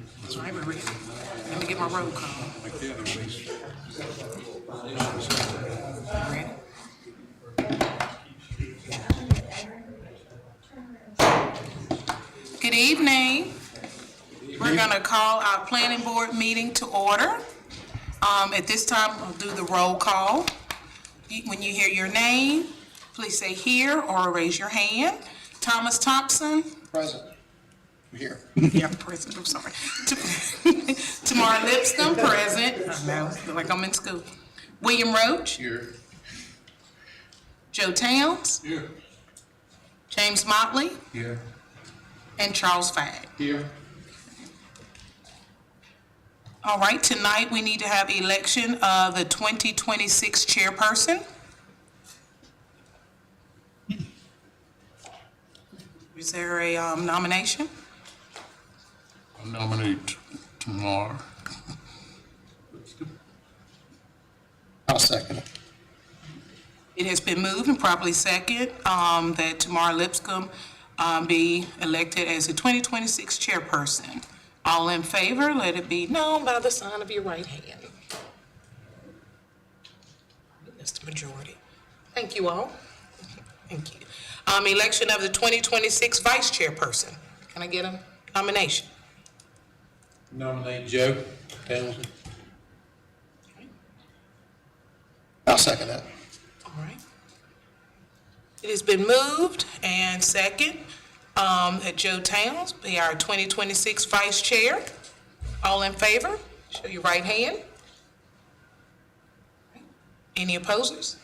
All right, we're ready. Let me get my roll call. Ready? Good evening. We're gonna call our planning board meeting to order. At this time, we'll do the roll call. When you hear your name, please say here or raise your hand. Thomas Thompson. Present. Here. Yeah, present, I'm sorry. Tamara Lipscomb, present. I know, feel like I'm in school. William Roach. Here. Joe Towns. Here. James Motley. Here. And Charles Fagg. Here. All right, tonight we need to have election of the 2026 chairperson. Is there a nomination? I nominate Tamar. I'll second it. It has been moved and properly second that Tamara Lipscomb be elected as the 2026 chairperson. All in favor, let it be known by the sign of your right hand. That's the majority. Thank you all. Thank you. Election of the 2026 vice chairperson. Can I get a nomination? Nominate Joe Townsend. I'll second that. All right. It has been moved and second that Joe Towns be our 2026 vice chair. All in favor, show your right hand. Any opposers?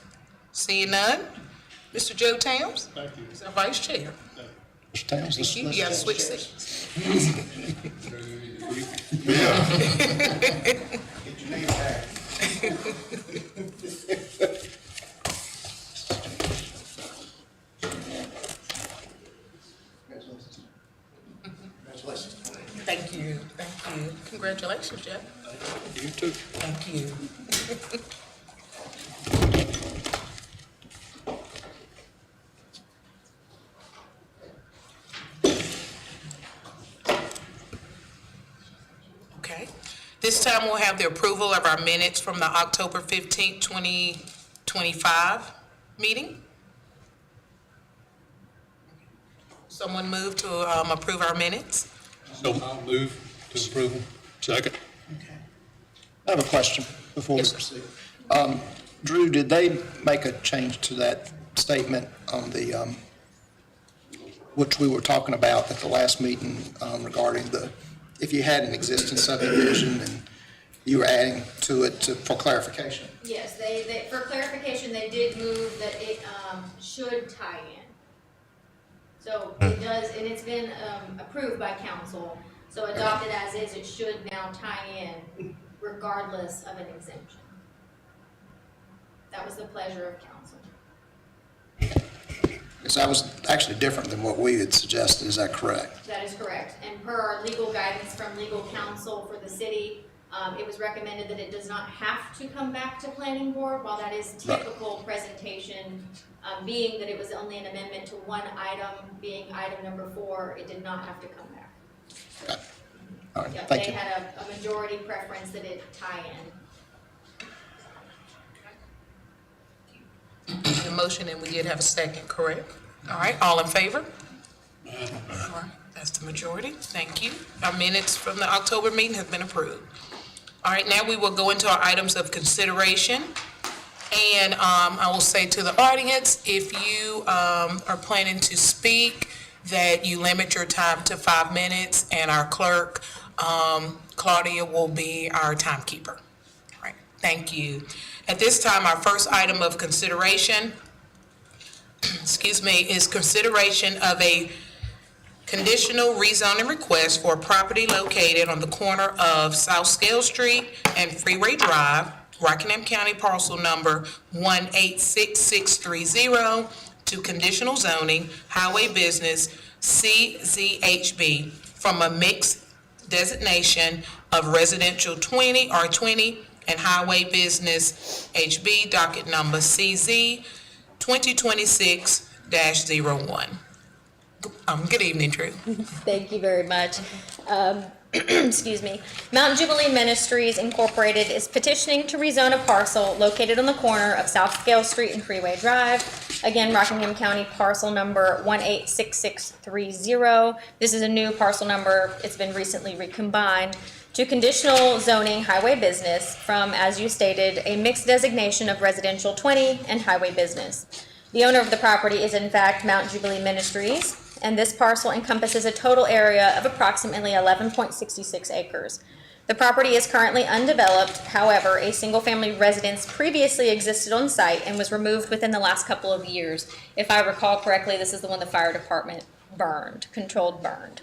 Seeing none, Mr. Joe Towns is our vice chair. Mr. Towns, let's- You gotta switch seats. Get your name back. Congratulations. Thank you, thank you. Congratulations, Jeff. You too. Thank you. Okay. This time we'll have the approval of our minutes from the October 15th, 2025 meeting. Someone move to approve our minutes? So I'll move to approval. Second. Okay. I have a question before we Yes, sir. proceed. Drew, did they make a change to that statement on the, which we were talking about at the last meeting regarding if you had an existing subdivision and you were adding to it for clarification? Yes, they, for clarification, they did move that it, should tie in. So it does, and it's been, approved by council, so adopted as is, it should now tie in regardless of an exemption. That was the pleasure of council. Because that was actually different than what we had suggested, is that correct? That is correct, and per our legal guidance from legal counsel for the city, it was recommended that it does not have to come back to planning board, while that is typical presentation, being that it was only an amendment to one item, being item number 4, it did not have to come back. Okay. All right, Yep, thank they you. had a majority preference that it tie in. The motion, and we did have a second, correct? All right, all in favor? All right, that's the majority. Thank you. Our minutes from the October meeting have been approved. All right, now we will go into our items of consideration. And I will say to the audience, if you are planning to speak, that you limit your time to 5 minutes, and our clerk, Claudia, will be our timekeeper. All right, thank you. At this time, our first item of consideration, excuse me, is consideration of a conditional rezoning request for a property located on the corner of South Scale Street and Freeway Drive, Rockingham County parcel number 186630, to conditional zoning, highway business, CZHB, from a mixed designation of residential 20, R20, and highway business HB, docket number CZ 2026-01. Good evening, Drew. Thank you very much. excuse me, Mount Jubilee Ministries Incorporated is petitioning to rezone a parcel located on the corner of South Scale Street and Freeway Drive. Again, Rockingham County parcel number 186630. This is a new parcel number. It's been recently recombined to conditional zoning highway business from, as you stated, a mixed designation of residential 20 and highway business. The owner of the property is in fact Mount Jubilee Ministries, and this parcel encompasses a total area of approximately 11.66 acres. The property is currently undeveloped. However, a single-family residence previously existed on site and was removed within the last couple of years. If I recall correctly, this is the one the fire department controlled burned.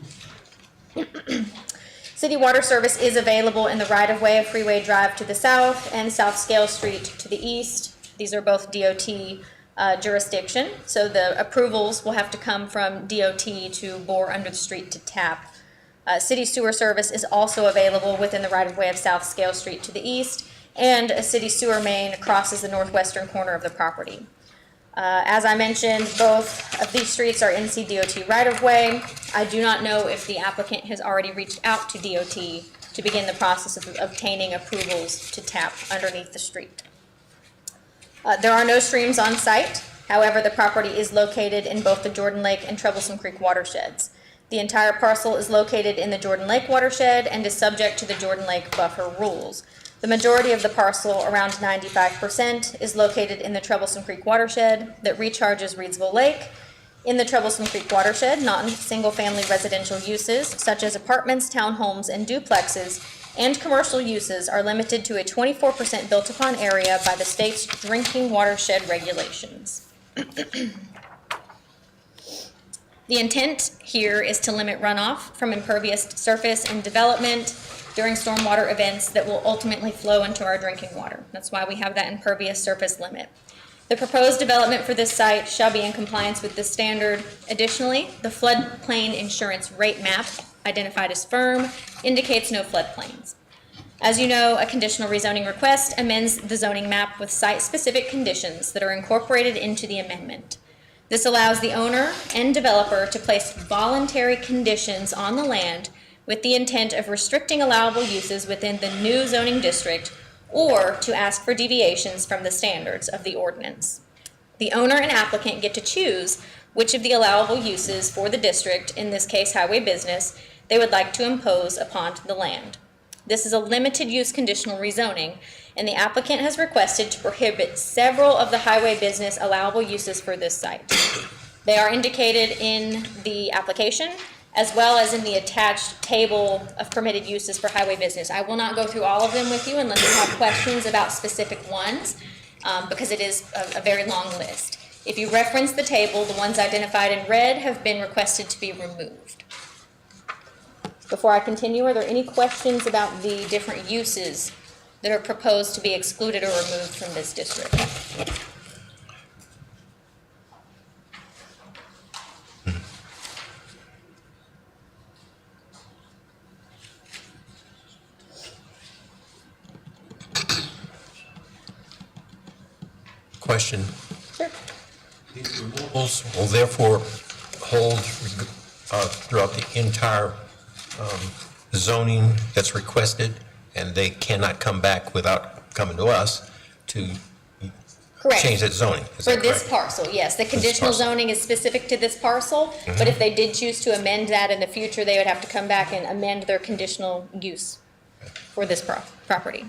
City water service is available in the right-of-way of Freeway Drive to the south and South Scale Street to the east. These are both DOT jurisdiction, so the approvals will have to come from DOT to bore under the street to tap. City sewer service is also available within the right-of-way of South Scale Street to the east, and a city sewer main crosses the northwestern corner of the property. As I mentioned, both of these streets are NCDOT right-of-way. I do not know if the applicant has already reached out to DOT to begin the process of obtaining approvals to tap underneath the street. There are no streams on site. However, the property is located in both the Jordan Lake and Troublesome Creek watersheds. The entire parcel is located in the Jordan Lake watershed and is subject to the Jordan Lake buffer rules. The majority of the parcel, around 95%, is located in the Troublesome Creek watershed that recharges Reidsville Lake. In the Troublesome Creek watershed, non-single-family residential uses, such as apartments, townhomes, and duplexes, and commercial uses are limited to a 24% built-upon area by the state's drinking watershed regulations. The intent here is to limit runoff from impervious surface and development during stormwater events that will ultimately flow into our drinking water. That's why we have that impervious surface limit. The proposed development for this site shall be in compliance with this standard. Additionally, the floodplain insurance rate map, identified as firm, indicates no floodplains. As you know, a conditional rezoning request amends the zoning map with site-specific conditions that are incorporated into the amendment. This allows the owner and developer to place voluntary conditions on the land with the intent of restricting allowable uses within the new zoning district or to ask for deviations from the standards of the ordinance. The owner and applicant get to choose which of the allowable uses for the district, in this case highway business, they would like to impose upon the land. This is a limited use conditional rezoning, and the applicant has requested to prohibit several of the highway business allowable uses for this site. They are indicated in the application as well as in the attached table of permitted uses for highway business. I will not go through all of them with you unless you have questions about specific ones, because it is a very long list. If you reference the table, the ones identified in red have been requested to be removed. Before I continue, are there any questions about the different uses that are proposed to be excluded or removed from this district? Question. Sure. These removals will therefore hold throughout the entire zoning that's requested, and they cannot come back without coming to us to Correct. change that zoning. Is For that this correct? parcel, yes. The conditional parcel. zoning is specific to this parcel, but if they did choose to amend that in the future, they would have to come back and amend their conditional use for this property.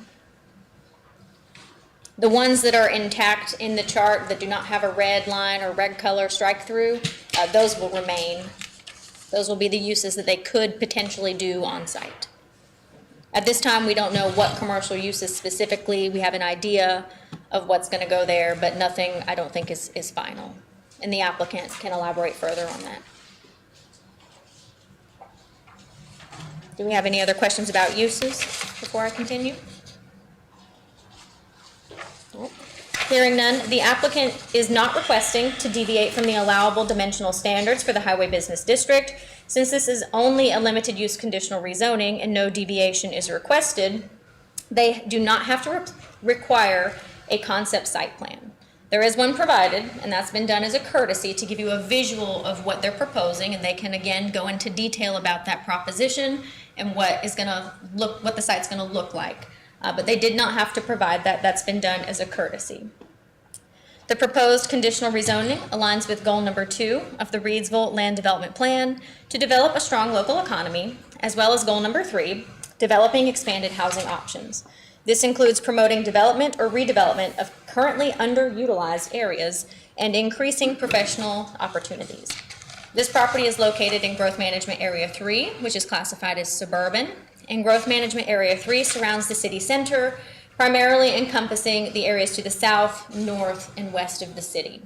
The ones that are intact in the chart that do not have a red line or red color strike through, those will remain. Those will be the uses that they could potentially do on site. At this time, we don't know what commercial uses specifically. We have an idea of what's going to go there, but nothing, I don't think, is final. And the applicant can elaborate further on that. Do we have any other questions about uses before I continue? Hearing none, the applicant is not requesting to deviate from the allowable dimensional standards for the highway business district. Since this is only a limited use conditional rezoning and no deviation is requested, they do not have to require a concept site plan. There is one provided, and that's been done as a courtesy to give you a visual of what they're proposing, and they can again go into detail about that proposition and what the site's gonna look like. But they did not have to provide that. That's been done as a courtesy. The proposed conditional rezoning aligns with goal number 2 of the Reidsville Land Development Plan to develop a strong local economy, as well as goal number 3, developing expanded housing options. This includes promoting development or redevelopment of currently underutilized areas and increasing professional opportunities. This property is located in Growth Management Area 3, which is classified as suburban, and Growth Management Area 3 surrounds the city center, primarily encompassing the areas to the south, north, and west of the city.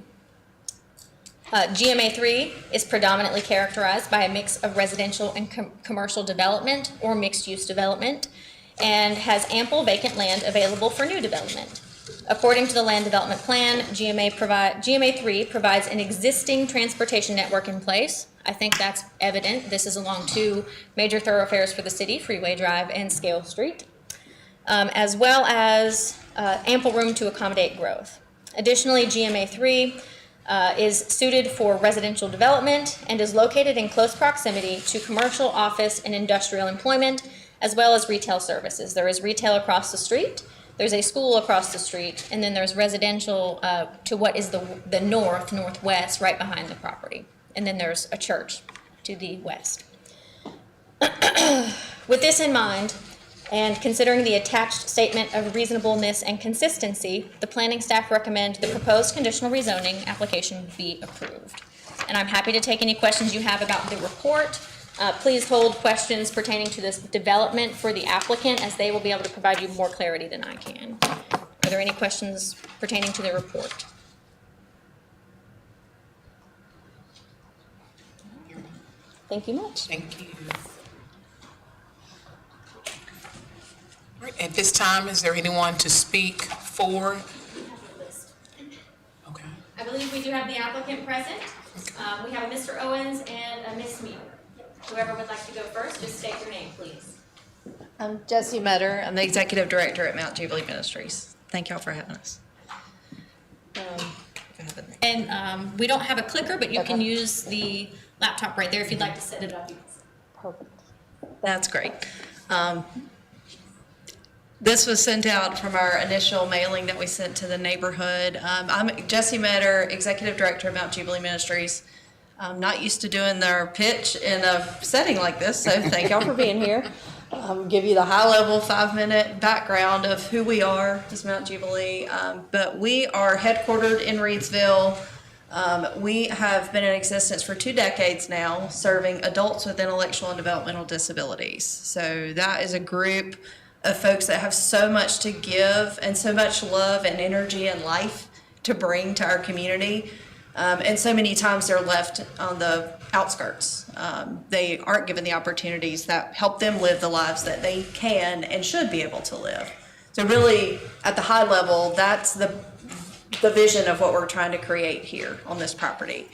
GMA 3 is predominantly characterized by a mix of residential and commercial development or mixed-use development, and has ample vacant land available for new development. According to the Land Development Plan, GMA 3 provides an existing transportation network in place. I think that's evident. This is along 2 major thoroughfares for the city, Freeway Drive and Scale Street, as well as ample room to accommodate growth. Additionally, GMA 3 is suited for residential development and is located in close proximity to commercial, office, and industrial employment, as well as retail services. There is retail across the street, there's a school across the street, and then there's residential to what is the northwest, right behind the property. And then there's a church to the west. With this in mind, and considering the attached statement of reasonableness and consistency, the planning staff recommend the proposed conditional rezoning application be approved. And I'm happy to take any questions you have about the report. Please hold questions pertaining to this development for the applicant, as they will be able to provide you more clarity than I can. Are there any questions pertaining to the report? Thank you much. Thank you. All right, at this time, is there anyone to speak for? Okay. I believe we do have the applicant present. We have a Mr. Owens and a Miss Mueller. Whoever would like to go first, just state your name, please. I'm Jessie Metter. I'm the Executive Director at Mount Jubilee Ministries. Thank y'all for having us. And we don't have a clicker, but you can use the laptop right there if you'd like to set it up. Perfect. That's great. This was sent out from our initial mailing that we sent to the neighborhood. I'm Jessie Metter, Executive Director of Mount Jubilee Ministries. I'm not used to doing their pitch in a setting like this, so thank y'all for being here. Give you the high-level 5-minute background of who we are as Mount Jubilee. But we are headquartered in Reidsville. We have been in existence for 2 decades now, serving adults with intellectual and developmental disabilities. So that is a group of folks that have so much to give and so much love and energy and life to bring to our community. And so many times they're left on the outskirts. They aren't given the opportunities that help them live the lives that they can and should be able to live. So really, at the high level, that's the vision of what we're trying to create here on this property.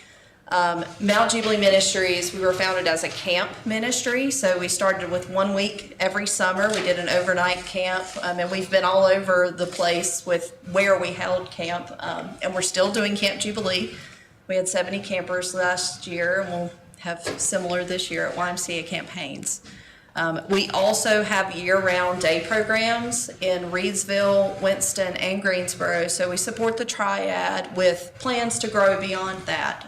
Mount Jubilee Ministries, we were founded as a camp ministry, so we started with 1 week every summer. We did an overnight camp, and we've been all over the place with where we held camp, and we're still doing Camp Jubilee. We had 70 campers last year, and we'll have similar this year at YMCA Camp Haynes. We also have year-round day programs in Reidsville, Winston, and Greensboro, so we support the triad with plans to grow beyond that.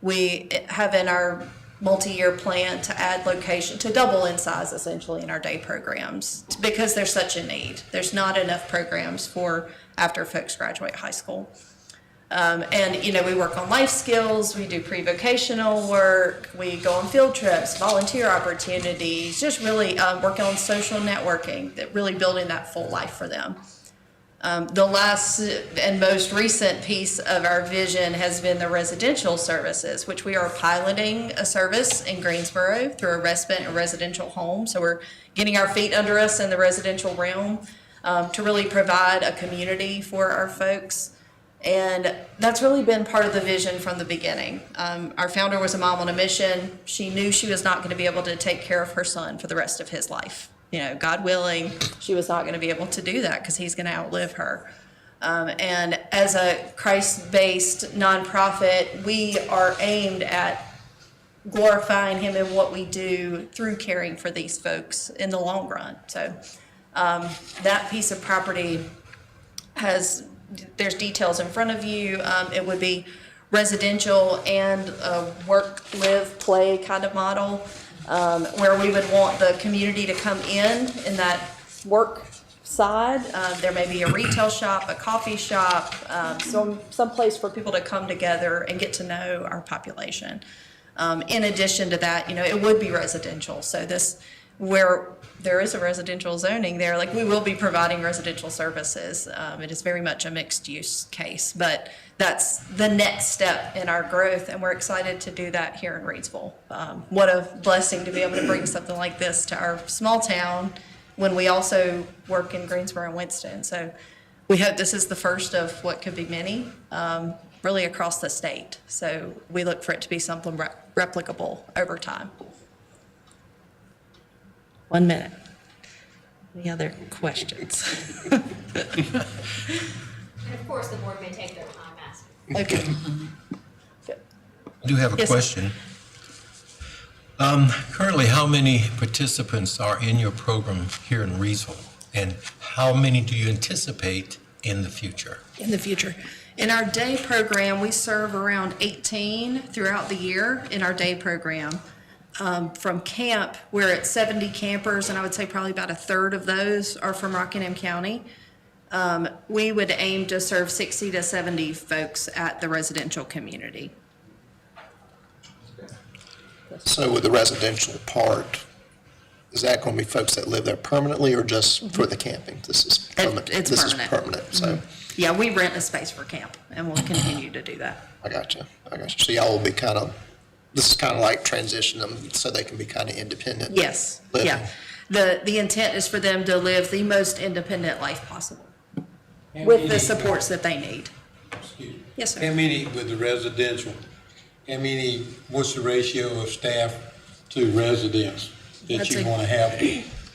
We have in our multi-year plan to add location, to double in size essentially in our day programs, because there's such a need. There's not enough programs for after folks graduate high school. And, you know, we work on life skills, we do pre-vocational work, we go on field trips, volunteer opportunities, just really working on social networking, that really building that full life for them. The last and most recent piece of our vision has been the residential services, which we are piloting a service in Greensboro through a respite and residential home. So we're getting our feet under us in the residential realm to really provide a community for our folks. And that's really been part of the vision from the beginning. Our founder was a mom on a mission. She knew she was not going to be able to take care of her son for the rest of his life. You know, God willing, she was not going to be able to do that because he's going to outlive her. And as a Christ-based nonprofit, we are aimed at glorifying him in what we do through caring for these folks in the long run. So that piece of property there's details in front of you. It would be residential and a work, live, play kind of model, where we would want the community to come in that work side. There may be a retail shop, a coffee shop, some place for people to come together and get to know our population. In addition to that, it would be residential. So where there is a residential zoning there, like we will be providing residential services. It is very much a mixed use case, but that's the next step in our growth, and we're excited to do that here in Reidsville. What a blessing to be able to bring something like this to our small town when we also work in Greensboro and Winston. So we hope this is the first of what could be many, really across the state. So we look for it to be something replicable over time. 1 minute. Any other questions? And of course, the board may take their time asking. Okay. Good. I do have a Yes, sir. question. Currently, how many participants are in your program here in Reidsville? And how many do you anticipate in the future? In the future. In our day program, we serve around 18 throughout the year in our day program. From camp, we're at 70 campers, and I would say probably about a third of those are from Rockingham County. We would aim to serve 60 to 70 folks at the residential community. So with the residential part, is that going to be folks that live there permanently or just for the camping? This is permanent. It's This permanent. is permanent, so Yeah, we rent a space for camp, and we'll continue to do that. I got you. So y'all will be this is kind of like transition them so they can be kind of independent. Yes, living. yeah. The intent is for them to live the most independent life possible with the supports that they need. Excuse me. Yes, How sir. many with the residential, what's the ratio of staff to residents that That's you a- want to have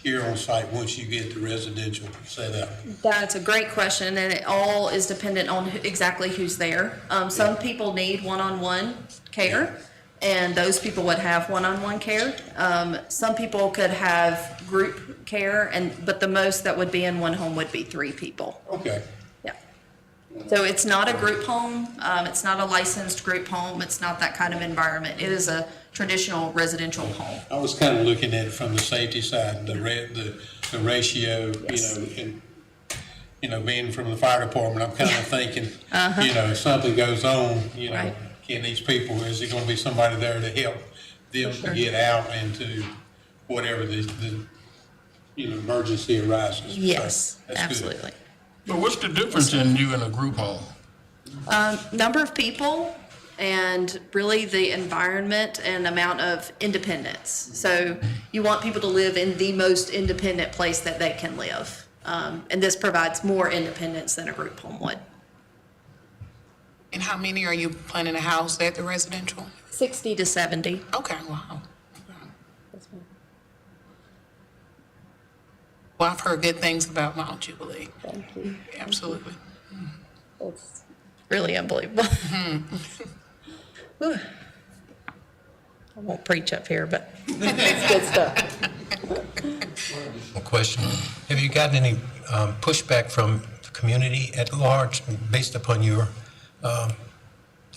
here on site once you get the residential set up? That's a great question, and it all is dependent on exactly who's there. Some people need one-on-one care, and those people would have one-on-one care. Some people could have group care, but the most that would be in one home would be 3 people. Okay. Yeah. So it's not a group home, it's not a licensed group home, it's not that kind of environment. It is a traditional residential home. I was kind of looking at it from the safety side, the ratio, Yes. and, being from the fire department, I'm kind of thinking, if something goes on, Right. can these people, is there going to be somebody there to help them to get out into whatever the emergency arises? Yes, So, that's good. absolutely. So what's the difference in you and a group home? Number of people and really the environment and amount of independence. So you want people to live in the most independent place that they can live. And this provides more independence than a group home would. And how many are you planning to house at the residential? 60 to 70. Okay, wow. Well, I've heard good things about Mount Jubilee. Thank you. Absolutely. It's really unbelievable. Whew. I won't preach up here, but it's good stuff. A question. Have you gotten any pushback from the community at large based upon your, the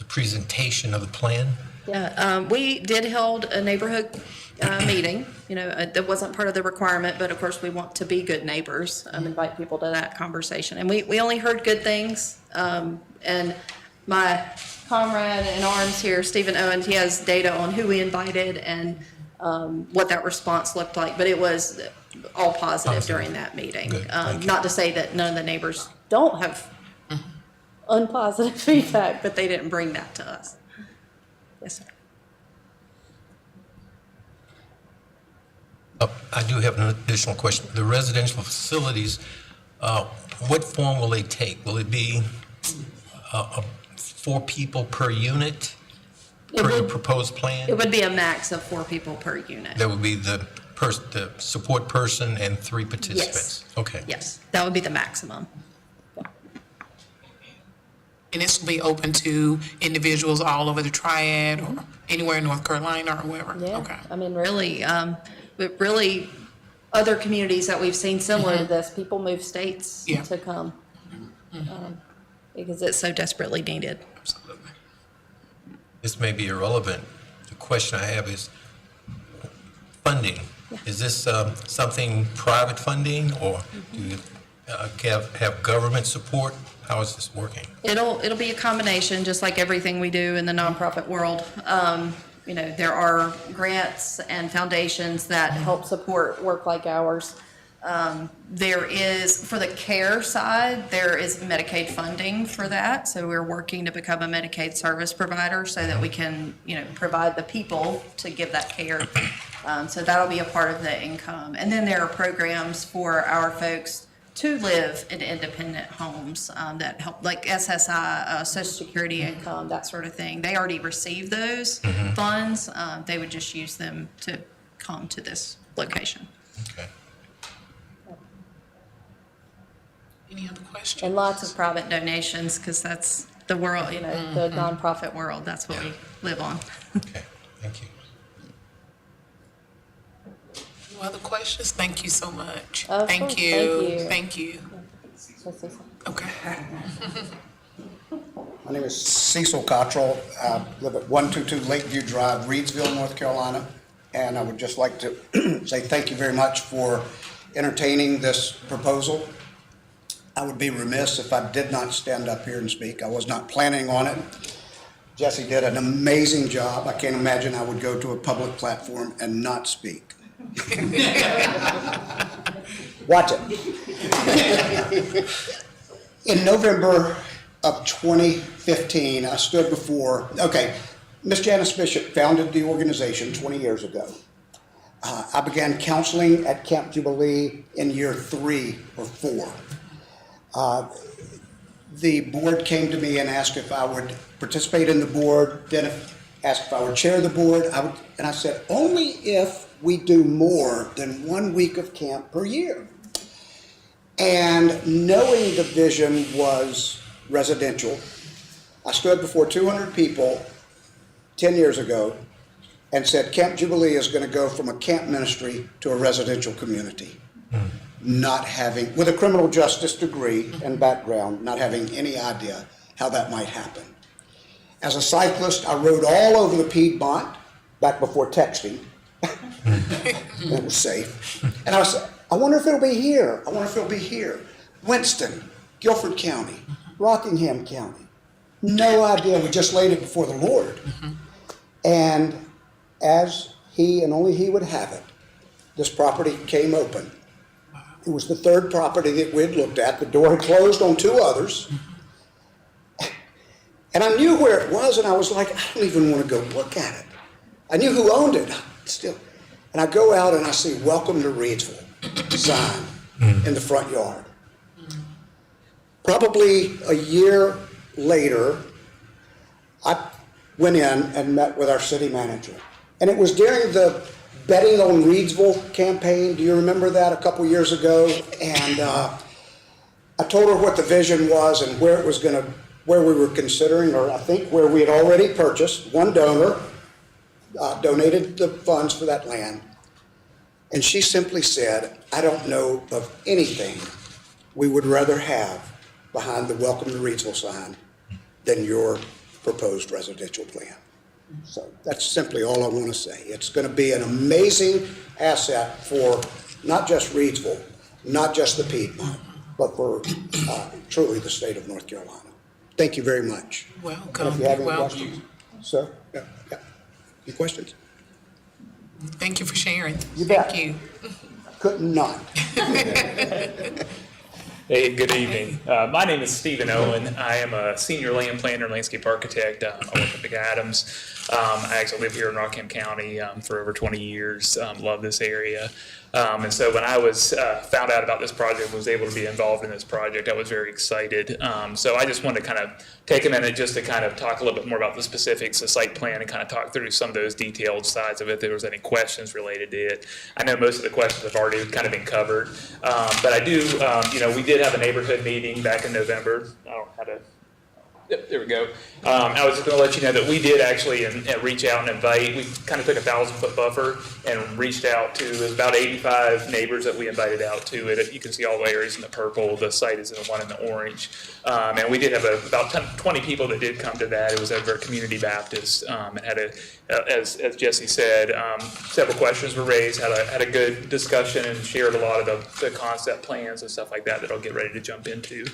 presentation of the plan? Yeah, we did hold a neighborhood meeting. That wasn't part of the requirement, but of course, we want to be good neighbors, invite people to that conversation. And we only heard good things. And my comrade in arms here, Stephen Owens, he has data on who we invited and what that response looked like. But it was all positive during that meeting. Good, thank you. Not to say that none of the neighbors don't have unpositive feedback, but they didn't bring that to us. Yes, sir. I do have an additional question. The residential facilities, what form will they take? Will it be 4 people per unit per your proposed plan? It would be a max of 4 people per unit. That would be the support person and 3 participants? Yes. Okay. Yes, that would be the maximum. And this will be open to individuals all over the Triad or anywhere in North Carolina or wherever? Yeah, Okay. I mean, really, but really, other communities that we've seen similar to this, people move states Yeah. to come. Because it's so desperately needed. Absolutely. This may be irrelevant. The question I have is funding. Is this something private funding, or do you have government support? How is this working? It'll be a combination, just like everything we do in the nonprofit world. You know, there are grants and foundations that help support work like ours. There is, for the care side, there is Medicaid funding for that. So we're working to become a Medicaid service provider so that we can, you know, provide the people to give that care. So that'll be a part of the income. And then there are programs for our folks to live in independent homes that help, like SSI, Social Security income, that sort of thing. They already receive those funds. They would just use them to come to this location. Okay. Any other questions? And lots of private donations, because that's the world, you know, the nonprofit world. That's what we live on. Okay, thank you. No other questions? Thank you so much. Of Thank course, you. thank you. Thank you. Okay. My name is Cecil Cottrell. I live at 122 Lakeview Drive, Reidsville, North Carolina. And I would just like to say thank you very much for entertaining this proposal. I would be remiss if I did not stand up here and speak. I was not planning on it. Jesse did an amazing job. I can't imagine I would go to a public platform and not speak. Watch it. In November of 2015, I stood before, Miss Janice Bishop founded the organization 20 years ago. I began counseling at Camp Jubilee in year 3 or 4. The board came to me and asked if I would participate in the board, then asked if I would chair the board, and I said, only if we do more than 1 week of camp per year. And knowing the vision was residential, I stood before 200 people 10 years ago and said, Camp Jubilee is going to go from a camp ministry to a residential community. Not having, with a criminal justice degree and background, not having any idea how that might happen. As a cyclist, I rode all over the Piedmont, back before texting. It was safe. And I said, I wonder if it'll be here. I wonder if it'll be here. Winston, Guilford County, Rockingham County. No idea. We just laid it before the Lord. And as He and only He would have it, this property came open. It was the third property that we'd looked at. The door had closed on 2 others. And I knew where it was, and I was like, I don't even want to go look at it. I knew who owned it still. And I go out and I see Welcome to Reidsville sign in the front yard. Probably a year later, I went in and met with our city manager. And it was during the Betting on Reidsville campaign. Do you remember that a couple years ago? And I told her what the vision was and where it was going to, where we were considering, or I think where we had already purchased. One donor donated the funds for that land. And she simply said, I don't know of anything we would rather have behind the Welcome to Reidsville sign than your proposed residential plan. So that's simply all I want to say. It's going to be an amazing asset for not just Reidsville, not just the Piedmont, but for truly the state of North Carolina. Thank you very much. Welcome. And if you have any Welcome. questions, sir? Yeah. Any questions? Thank you for sharing. You bet. Thank you. Could not. Hey, good evening. My name is Stephen Owen. I am a senior land planner and landscape architect. I work at Big Adams. I actually live here in Rockingham County for over 20 years. Love this area. And so when I was found out about this project, was able to be involved in this project, I was very excited. So I just wanted to kind of take a minute just to kind of talk a little bit more about the specifics of site plan and kind of talk through some of those detailed sides of it. If there was any questions related to it. I know most of the questions have already kind of been covered. But I do, we did have a neighborhood meeting back in November. I don't know how to Yep, there we go. I was just going to let you know that we did actually reach out and invite. We kind of took a 1,000-foot buffer and reached out to, it was about 85 neighbors that we invited out to it. You can see all the areas in the purple. The site is in the one in the orange. And we did have about 20 people that did come to that. It was over at Community Baptist. And had as Jesse said, several questions were raised, had a good discussion, and shared a lot of the concept plans and stuff like that I'll get ready to jump into.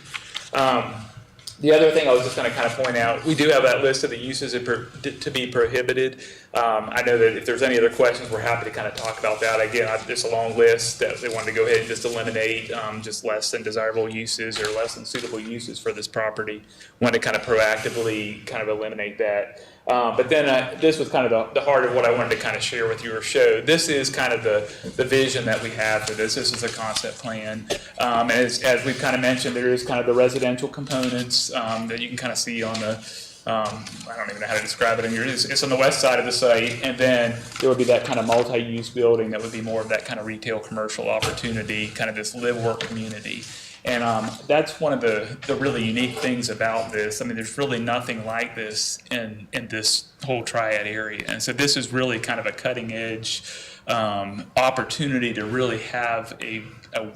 The other thing I was just going to kind of point out, we do have that list of the uses to be prohibited. I know that if there's any other questions, we're happy to kind of talk about that. Again, it's a long list that they wanted to go ahead and just eliminate just less than desirable uses or less than suitable uses for this property. Wanted to kind of proactively kind of eliminate that. But then this was kind of the heart of what I wanted to kind of share with you or show. This is kind of the vision that we have for this. This is a concept plan. As we've kind of mentioned, there is kind of the residential components that you can kind of see on the, I don't even know how to describe it in here. It's on the west side of the site. And then there would be that kind of multi-use building that would be more of that kind of retail commercial opportunity, kind of this live-work community. And that's one of the really unique things about this. I mean, there's really nothing like this in this whole Triad area. And so this is really kind of a cutting edge opportunity to really have a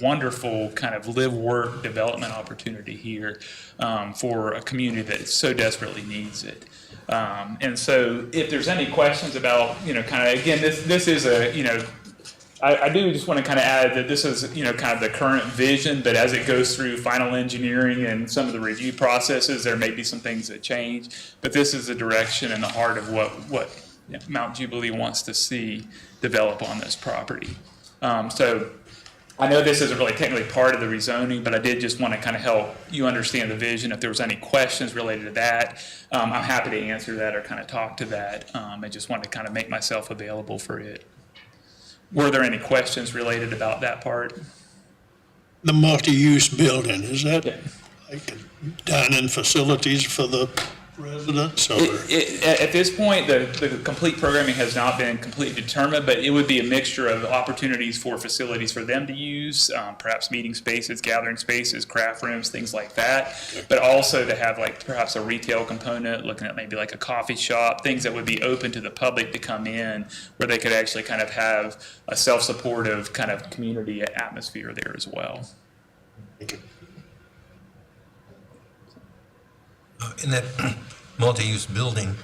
wonderful kind of live-work development opportunity here for a community that so desperately needs it. And so if there's any questions about, kind of, again, this is a, I do just want to kind of add that this is, kind of the current vision, but as it goes through final engineering and some of the review processes, there may be some things that change. But this is the direction and the heart of what Mount Jubilee wants to see develop on this property. So I know this isn't really technically part of the rezoning, but I did just want to kind of help you understand the vision. If there was any questions related to that, I'm happy to answer that or kind of talk to that. I just wanted to kind of make myself available for it. Were there any questions related about that part? The multi-use building, is that Yeah. like dining facilities for the residents, or? At this point, the complete programming has not been completely determined, but it would be a mixture of opportunities for facilities for them to use, perhaps meeting spaces, gathering spaces, craft rooms, things like that, but also to have like perhaps a retail component, looking at maybe like a coffee shop, things that would be open to the public to come in, where they could actually kind of have a self-supportive kind of community atmosphere there as well. In that multi-use building,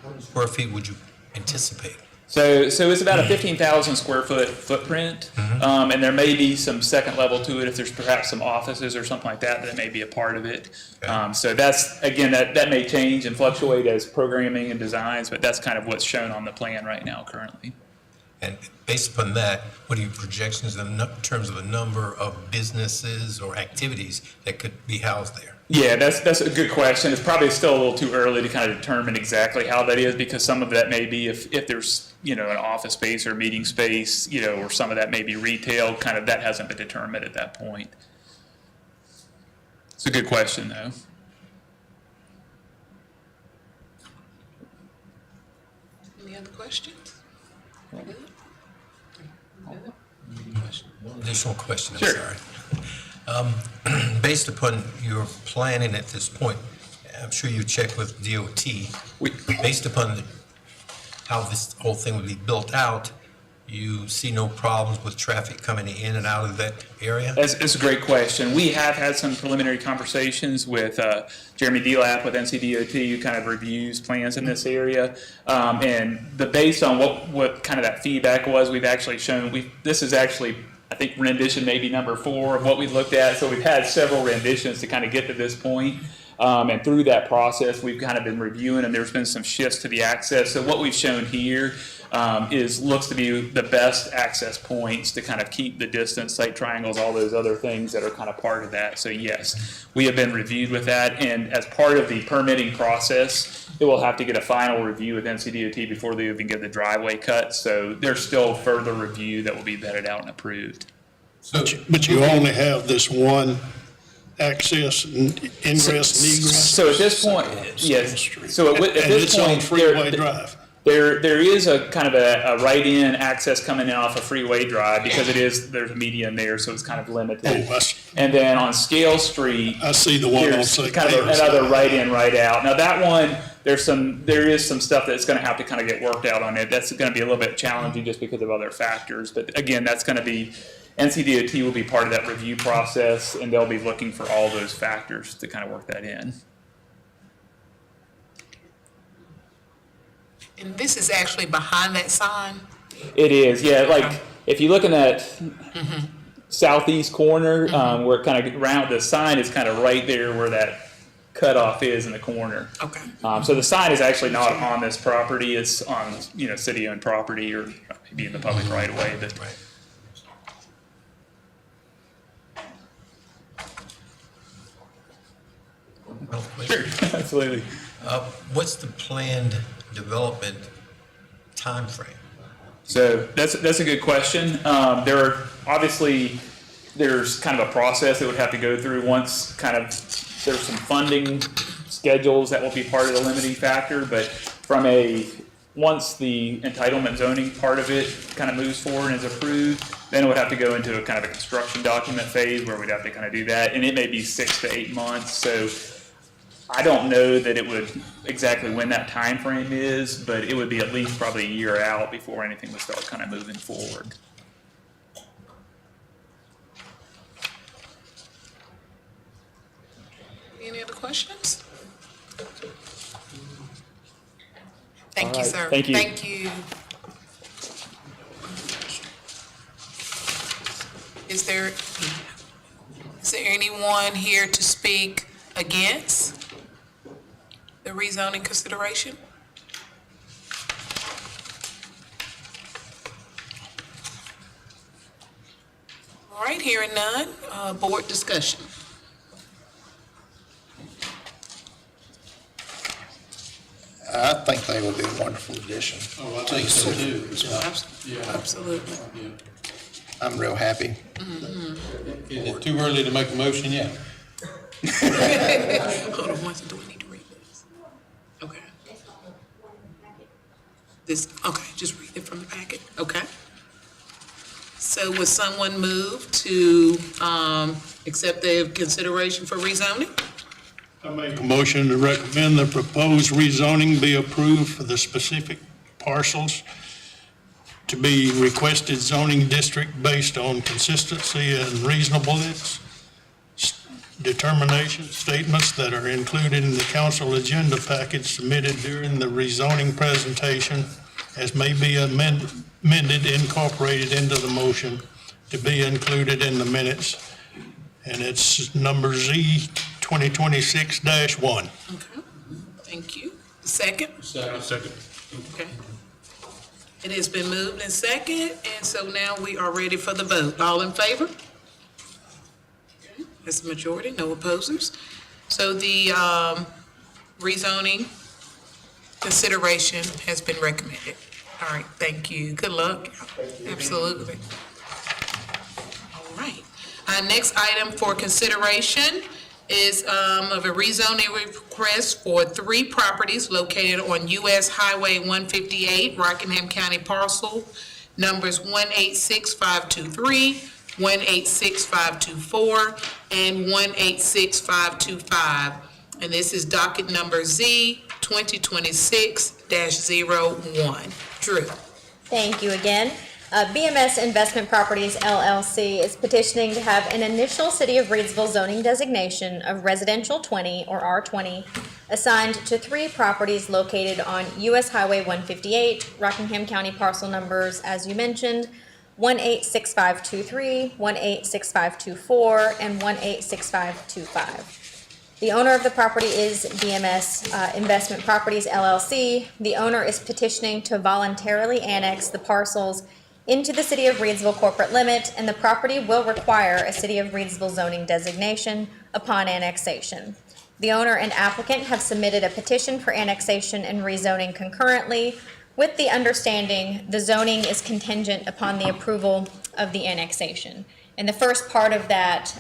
how many square feet would you anticipate? So it's about a 15,000 square foot footprint, and there may be some second level to it if there's perhaps some offices or something like that may be a part of it. Okay. So that's, again, that may change and fluctuate as programming and designs, but that's kind of what's shown on the plan right now currently. And based upon that, what are your projections in terms of the number of businesses or activities that could be housed there? Yeah, that's a good question. It's probably still a little too early to kind of determine exactly how that is, because some of that may be if there's, an office space or meeting space, or some of that may be retail, kind of that hasn't been determined at that point. It's a good question, though. Any other questions? One additional question, I'm Sure. sorry. Based upon your planning at this point, I'm sure you checked with DOT. Based upon how this whole thing would be built out, you see no problems with traffic coming in and out of that area? It's a great question. We have had some preliminary conversations with Jeremy Delap with NCDOT, who kind of reviews plans in this area. And based on what kind of that feedback was, we've actually shown, this is actually, I think, rendition maybe number 4 of what we looked at. So we've had several renditions to kind of get to this point. And through that process, we've kind of been reviewing, and there's been some shifts to the access. So what we've shown here looks to be the best access points to kind of keep the distance, site triangles, all those other things that are kind of part of that. So yes, we have been reviewed with that, and as part of the permitting process, it will have to get a final review with NCDOT before they even get the driveway cut. So there's still further review that will be vetted out and approved. But you only have this one access and ingress and egress? So at this point, yes. So at And this it's on point, Freeway Drive? There is a kind of a right-in access coming in off of Freeway Drive because there's a median there, so it's kind of limited. Oh, And then on Scale Street, I see the one on there's St. kind of Clair's. another right-in, right-out. Now that one, there is some stuff that's going to have to kind of get worked out on it. That's going to be a little bit challenging just because of other factors. But again, that's going to be, NCDOT will be part of that review process, and they'll be looking for all those factors to kind of work that in. And this is actually behind that sign? It is, yeah. Like if you look in that southeast corner, where it kind of around the sign is kind of right there where that cutoff is in the corner. Okay. So the sign is actually not on this property; it's on city-owned property or maybe in the public right of way. But sure, absolutely. What's the planned development timeframe? So that's a good question. There's kind of a process that would have to go through once there's some funding schedules that will be part of the limiting factor, but once the entitlement zoning part of it kind of moves forward and is approved, then it would have to go into a kind of a construction document phase where we'd have to kind of do that, and it may be 6 to 8 months. So I don't know that it would exactly when that time frame is, but it would be at least probably a year out before anything would start kind of moving forward. Any other questions? Thank you, right. sir. Thank you. Thank you. Is there anyone here to speak against the rezoning consideration? All right, hearing none, board discussion. I think they will be a wonderful addition. Oh, I think so too. Absolutely. I'm real happy. Is it too early to make a motion yet? Hold on, do we need to read this? Okay. Just read it from the packet, okay. So would someone move to, accept the consideration for rezoning? I make a motion to recommend the proposed rezoning be approved for the specific parcels to be requested zoning district based on consistency and reasonableness determination statements that are included in the council agenda package submitted during the rezoning presentation as may be amended, incorporated into the motion to be included in the minutes. And it's number Z 2026-1. Okay, thank you. Second? Second. Okay. It has been moved and second, and so now we are ready for the vote. All in favor? Okay, that's the majority, no opposers. So the rezoning consideration has been recommended. All right, thank you. Good luck. Absolutely. All right. Our next item for consideration is of a rezoning request for 3 properties located on US Highway 158, Rockingham County parcel numbers 186523, 186524, and 186525. And this is docket number Z 2026-01. Drew. Thank you again. BMS Investment Properties LLC is petitioning to have an initial City of Reidsville zoning designation of Residential 20 or R20 assigned to 3 properties located on US Highway 158, Rockingham County parcel numbers, as you mentioned, 186523, 186524, and 186525. The owner of the property is BMS Investment Properties LLC. The owner is petitioning to voluntarily annex the parcels into the City of Reidsville corporate limit, and the property will require a City of Reidsville zoning designation upon annexation. The owner and applicant have submitted a petition for annexation and rezoning concurrently, with the understanding the zoning is contingent upon the approval of the annexation. And the first part of that,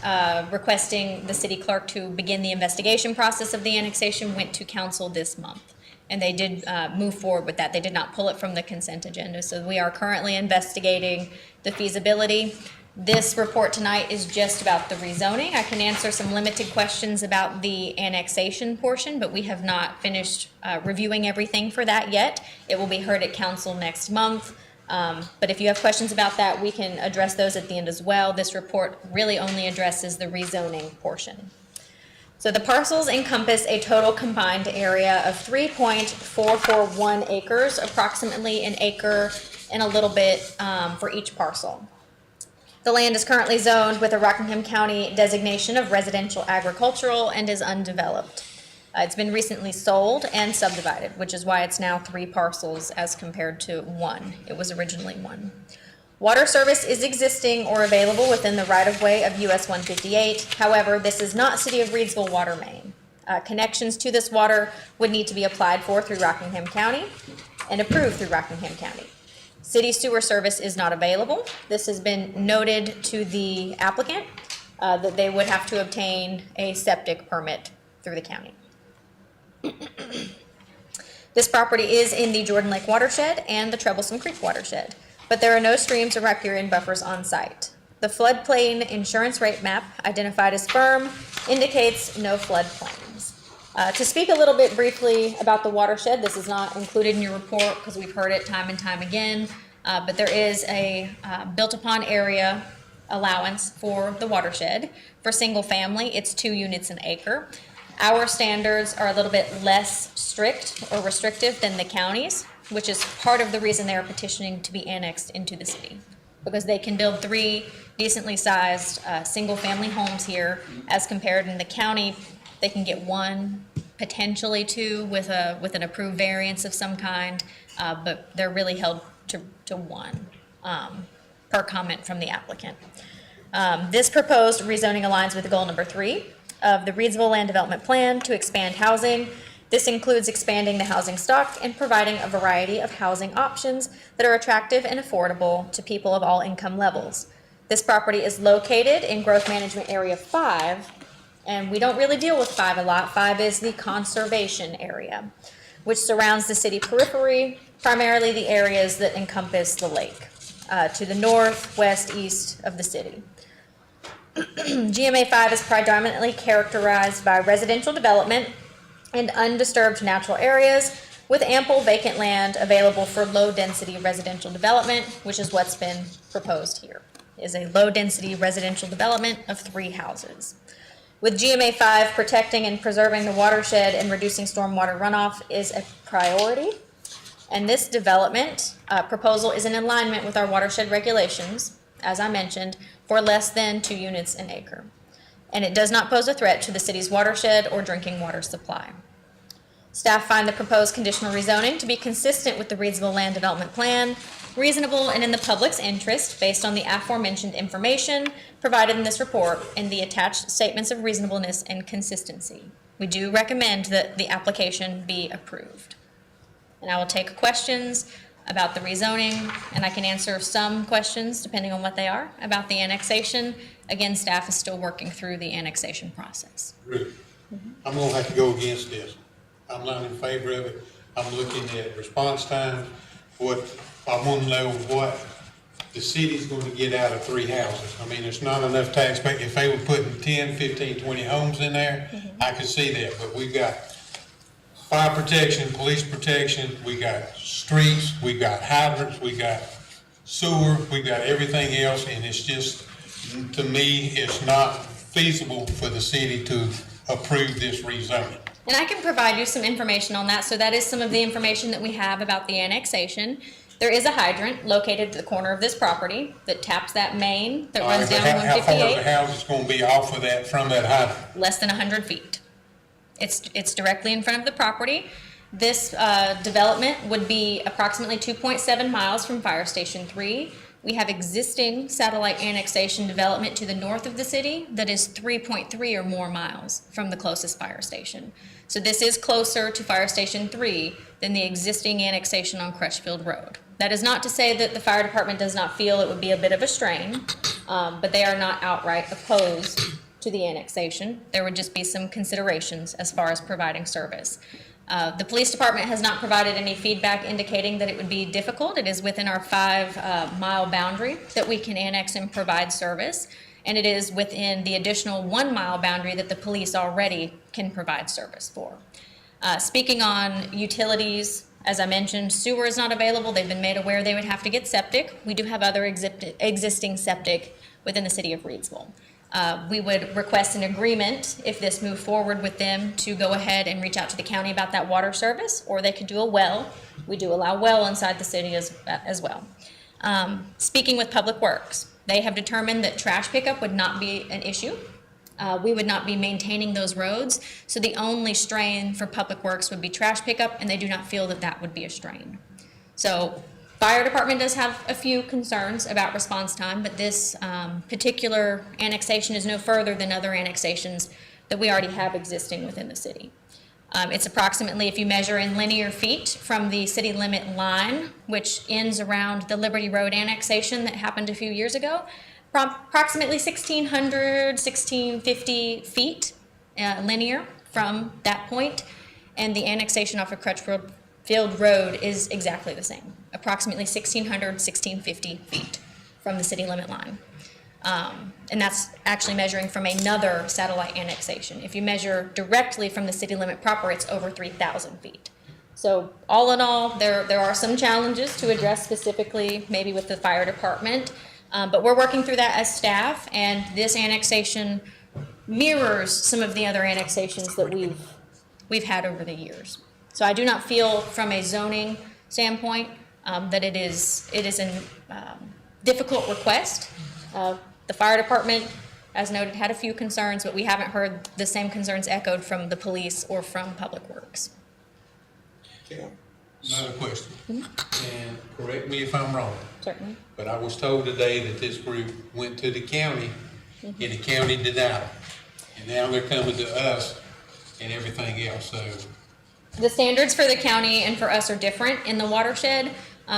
requesting the city clerk to begin the investigation process of the annexation, went to council this month. and they did move forward with that. They did not pull it from the consent agenda. So we are currently investigating the feasibility. This report tonight is just about the rezoning. I can answer some limited questions about the annexation portion, but we have not finished reviewing everything for that yet. It will be heard at council next month. But if you have questions about that, we can address those at the end as well. This report really only addresses the rezoning portion. So the parcels encompass a total combined area of 3.441 acres, approximately an acre and a little bit for each parcel. The land is currently zoned with a Rockingham County designation of residential agricultural and is undeveloped. It's been recently sold and subdivided, which is why it's now 3 parcels as compared to 1. It was originally 1. Water service is existing or available within the right-of-way of US 158. However, this is not City of Reidsville water main. Connections to this water would need to be applied for through Rockingham County and approved through Rockingham County. City sewer service is not available. This has been noted to the applicant that they would have to obtain a septic permit through the county. This property is in the Jordan Lake watershed and the Troublesome Creek watershed, but there are no streams or riparian buffers on site. The floodplain insurance rate map, identified as firm, indicates no floodplains. To speak a little bit briefly about the watershed, this is not included in your report because we've heard it time and time again, but there is a built-upon area allowance for the watershed. For single family, it's 2 units an acre. Our standards are a little bit less strict or restrictive than the county's, which is part of the reason they are petitioning to be annexed into the city, because they can build 3 decently sized single-family homes here, as compared in the county, they can get 1, potentially 2 with an approved variance of some kind, but they're really held to 1 per comment from the applicant. This proposed rezoning aligns with goal number 3 of the Reidsville Land Development Plan to expand housing. This includes expanding the housing stock and providing a variety of housing options that are attractive and affordable to people of all income levels. This property is located in Growth Management Area 5, and we don't really deal with 5 a lot. 5 is the conservation area, which surrounds the city periphery, primarily the areas that encompass the lake, to the north, west, east of the city. GMA 5 is predominantly characterized by residential development and undisturbed natural areas with ample vacant land available for low-density residential development, which is what's been proposed here, is a low-density residential development of 3 houses. With GMA 5, protecting and preserving the watershed and reducing stormwater runoff is a priority. And this development proposal is in alignment with our watershed regulations, as I mentioned, for less than 2 units an acre. And it does not pose a threat to the city's watershed or drinking water supply. Staff find the proposed conditional rezoning to be consistent with the Reidsville Land Development Plan, reasonable and in the public's interest based on the aforementioned information provided in this report and the attached statements of reasonableness and consistency. We do recommend that the application be approved. And I will take questions about the rezoning, and I can answer some questions, depending on what they are, about the annexation. Again, staff is still working through the annexation process. Rick, I'm gonna have to go against this. I'm not in favor of it. I'm looking at response times. I want to know what the city's going to get out of 3 houses. I mean, there's not enough taxpayer. If they were putting 10, 15, 20 homes in there, I could see that. But we've got fire protection, police protection, we got streets, we got hydrants, we got sewer, we got everything else, and it's just, to me, it's not feasible for the city to approve this rezoning. And I can provide you some information on that. So that is some of the information that we have about the annexation. There is a hydrant located at the corner of this property that taps that main that runs down How far is 158. the house going to be off of that, from that hydrant? Less than 100 feet. It's directly in front of the property. This development would be approximately 2.7 miles from Fire Station 3. We have existing satellite annexation development to the north of the city that is 3.3 or more miles from the closest fire station. So this is closer to Fire Station 3 than the existing annexation on Crutchfield Road. That is not to say that the fire department does not feel it would be a bit of a strain, but they are not outright opposed to the annexation. There would just be some considerations as far as providing service. The police department has not provided any feedback indicating that it would be difficult. It is within our 5-mile boundary that we can annex and provide service, and it is within the additional 1-mile boundary that the police already can provide service for. Speaking on utilities, as I mentioned, sewer is not available. They've been made aware they would have to get septic. We do have other existing septic within the city of Reidsville. We would request an agreement, if this moved forward with them, to go ahead and reach out to the county about that water service, or they could do a well. We do allow well inside the city as well. Speaking with Public Works, they have determined that trash pickup would not be an issue. We would not be maintaining those roads, so the only strain for Public Works would be trash pickup, and they do not feel that that would be a strain. So fire department does have a few concerns about response time, but this particular annexation is no further than other annexations that we already have existing within the city. It's approximately, if you measure in linear feet from the city limit line, which ends around the Liberty Road annexation that happened a few years ago, approximately 1,600, 1,650 feet linear from that point, and the annexation off of Crutchfield Road is exactly the same, approximately 1,600, 1,650 feet from the city limit line. And that's actually measuring from another satellite annexation. If you measure directly from the city limit proper, it's over 3,000 feet. So all in all, there are some challenges to address specifically, maybe with the fire department, but we're working through that as staff, and this annexation mirrors some of the other annexations that we've had over the years. So I do not feel, from a zoning standpoint, that it is a difficult request. The fire department, as noted, had a few concerns, but we haven't heard the same concerns echoed from the police or from Public Works. Another question, and correct me if I'm wrong, Certainly. but I was told today that this group went to the county, and the county denied them. And now they're coming to us and everything else, so. The standards for the county and for us are different in the watershed,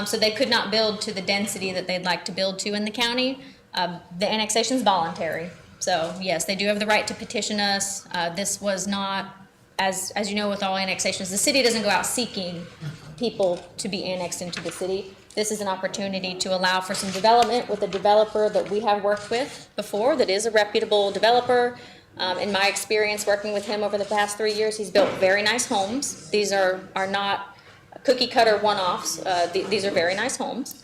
so they could not build to the density that they'd like to build to in the county. The annexation is voluntary, so yes, they do have the right to petition us. This was not, as you know, with all annexations, the city doesn't go out seeking people to be annexed into the city. This is an opportunity to allow for some development with a developer that we have worked with before, that is a reputable developer. In my experience working with him over the past 3 years, he's built very nice homes. These are not cookie cutter one-offs. These are very nice homes.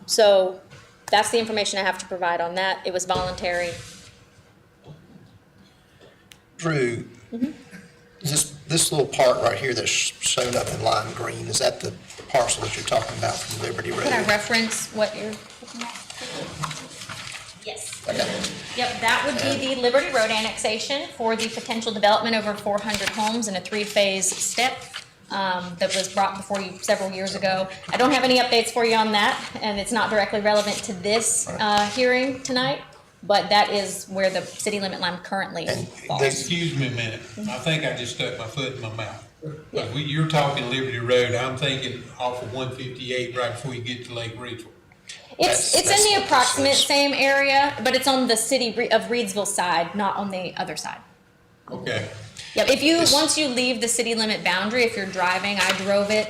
So that's the information I have to provide on that. It was voluntary. Drew, this little part right here that's shown up in lime green, is that the parcel that you're talking about from Liberty Road? Could I reference what you're looking at? Yes. Okay. Yep, that would be the Liberty Road annexation for the potential development over 400 homes in a 3-phase step that was brought before you several years ago. I don't have any updates for you on that, and it's not directly relevant to this hearing tonight, but that is where the city limit line currently falls. Excuse me a minute, I think I just stuck my foot in my mouth. But you're talking Liberty Road, I'm thinking off of 158 right before you get to Lake Reidsville. It's in the approximate same area, but it's on the city of Reidsville side, not on the other side. Okay. Yep, once you leave the city limit boundary, if you're driving, I drove it,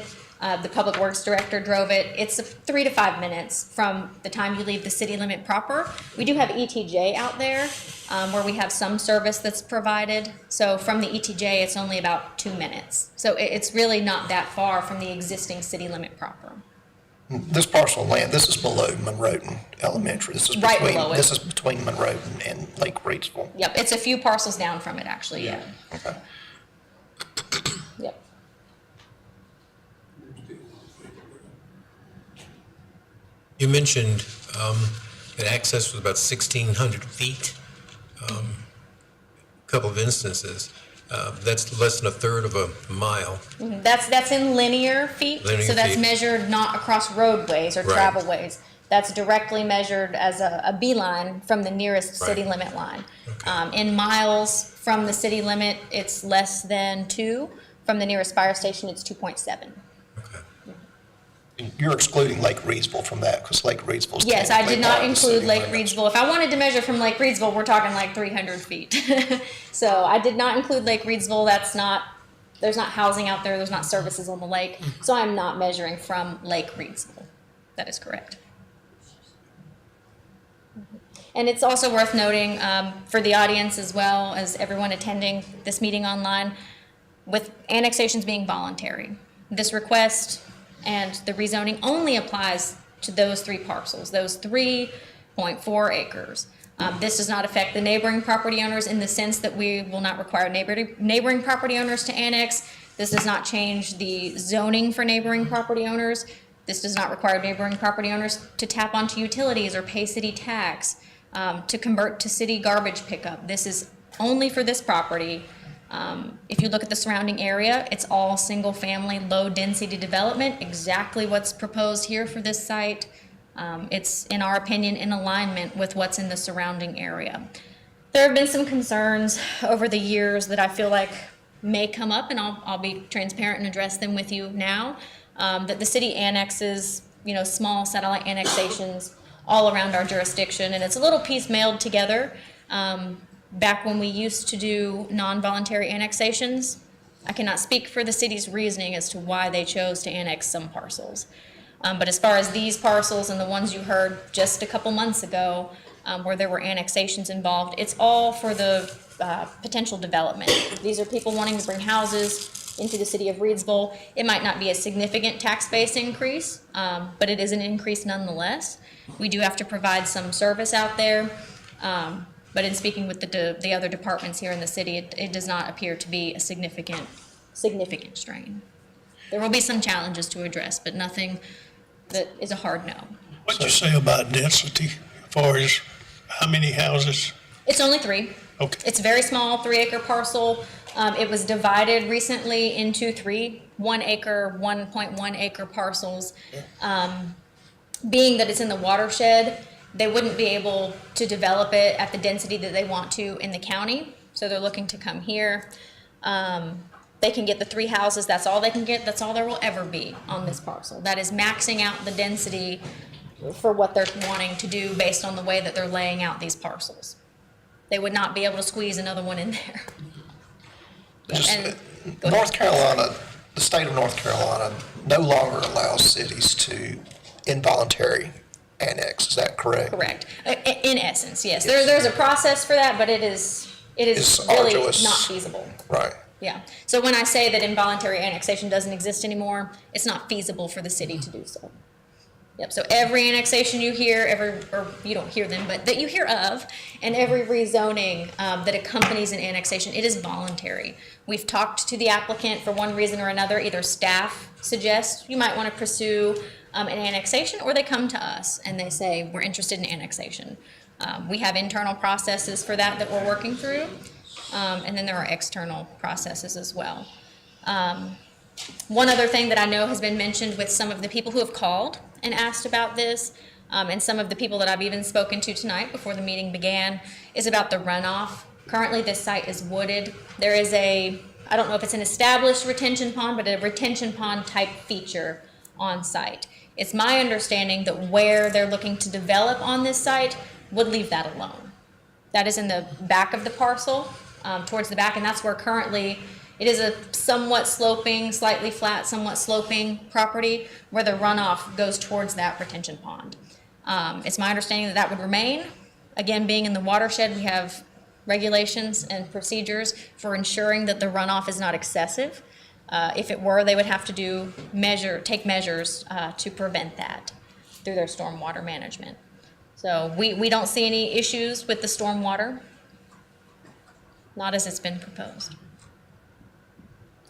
the Public Works Director drove it, it's 3 to 5 minutes from the time you leave the city limit proper. We do have ETJ out there, where we have some service that's provided. So from the ETJ, it's only about 2 minutes. So it's really not that far from the existing city limit proper. This parcel of land, this is below Monroe Elementary. This is Right between, below it. this is between Monroe and Lake Reidsville. Yep, it's a few parcels down from it, actually, yeah. Okay. Yep. You mentioned that access was about 1,600 feet. A couple of instances. That's less than a third of a mile. That's in linear feet, Linear so that's feet. measured not across roadways or Right. travel ways. That's directly measured as a beeline from the nearest city Right. limit line. Okay. In miles from the city limit, it's less than 2. From the nearest fire station, it's 2.7. Okay. You're excluding Lake Reidsville from that, because Lake Reidsville's. Yes, I technically did not part of the include city Lake limits. Reidsville. If I wanted to measure from Lake Reidsville, we're talking like 300 feet. So I did not include Lake Reidsville. That's not there's not housing out there, there's not services on the lake, so I'm not measuring from Lake Reidsville. That is correct. And it's also worth noting, for the audience as well as everyone attending this meeting online, with annexations being voluntary, this request and the rezoning only applies to those 3 parcels, those 3.4 acres. This does not affect the neighboring property owners in the sense that we will not require neighboring property owners to annex. This does not change the zoning for neighboring property owners. This does not require neighboring property owners to tap onto utilities or pay city tax, to convert to city garbage pickup. This is only for this property. If you look at the surrounding area, it's all single-family, low-density development, exactly what's proposed here for this site. It's, in our opinion, in alignment with what's in the surrounding area. There have been some concerns over the years that I feel like may come up, and I'll be transparent and address them with you now, that the city annexes, small satellite annexations all around our jurisdiction, and it's a little piecemealed together. Back when we used to do non-voluntary annexations, I cannot speak for the city's reasoning as to why they chose to annex some parcels. But as far as these parcels and the ones you heard just a couple months ago, where there were annexations involved, it's all for the potential development. These are people wanting to bring houses into the city of Reidsville. It might not be a significant tax base increase, but it is an increase nonetheless. We do have to provide some service out there. But in speaking with the other departments here in the city, it does not appear to be a significant strain. There will be some challenges to address, but nothing that is a hard no. What'd you say about density, as far as how many houses? It's only 3. Okay. It's a very small 3-acre parcel. It was divided recently into 3 1-acre, 1.1 acre parcels. Being that it's in the watershed, they wouldn't be able to develop it at the density that they want to in the county. So they're looking to come here. They can get the 3 houses. That's all they can get. That's all there will ever be on this parcel. That is maxing out the density for what they're wanting to do based on the way that they're laying out these parcels. They would not be able to squeeze another one in there. And go ahead. North Carolina, the state of North Carolina no longer allows cities to involuntary annex, is that correct? Correct. In essence, yes. There's a process for that, but it is really arduous. not feasible. Right. Yeah. So when I say that involuntary annexation doesn't exist anymore, it's not feasible for the city to do so. Yep. So every annexation you hear, or you don't hear them, but that you hear of, and every rezoning that accompanies an annexation, it is voluntary. We've talked to the applicant for one reason or another. Either staff suggests you might want to pursue an annexation, or they come to us and they say, we're interested in annexation. We have internal processes for that we're working through, and then there are external processes as well. One other thing that I know has been mentioned with some of the people who have called and asked about this, and some of the people that I've even spoken to tonight before the meeting began, is about the runoff. Currently, this site is wooded. There is I don't know if it's an established retention pond, but a retention pond type feature on site. It's my understanding that where they're looking to develop on this site would leave that alone. That is in the back of the parcel, towards the back, and that's where currently it is a somewhat sloping, slightly flat, somewhat sloping property where the runoff goes towards that retention pond. It's my understanding that would remain. Again, being in the watershed, we have regulations and procedures for ensuring that the runoff is not excessive. If it were, they would have to take measures to prevent that through their stormwater management. So we don't see any issues with the stormwater, not as it's been proposed.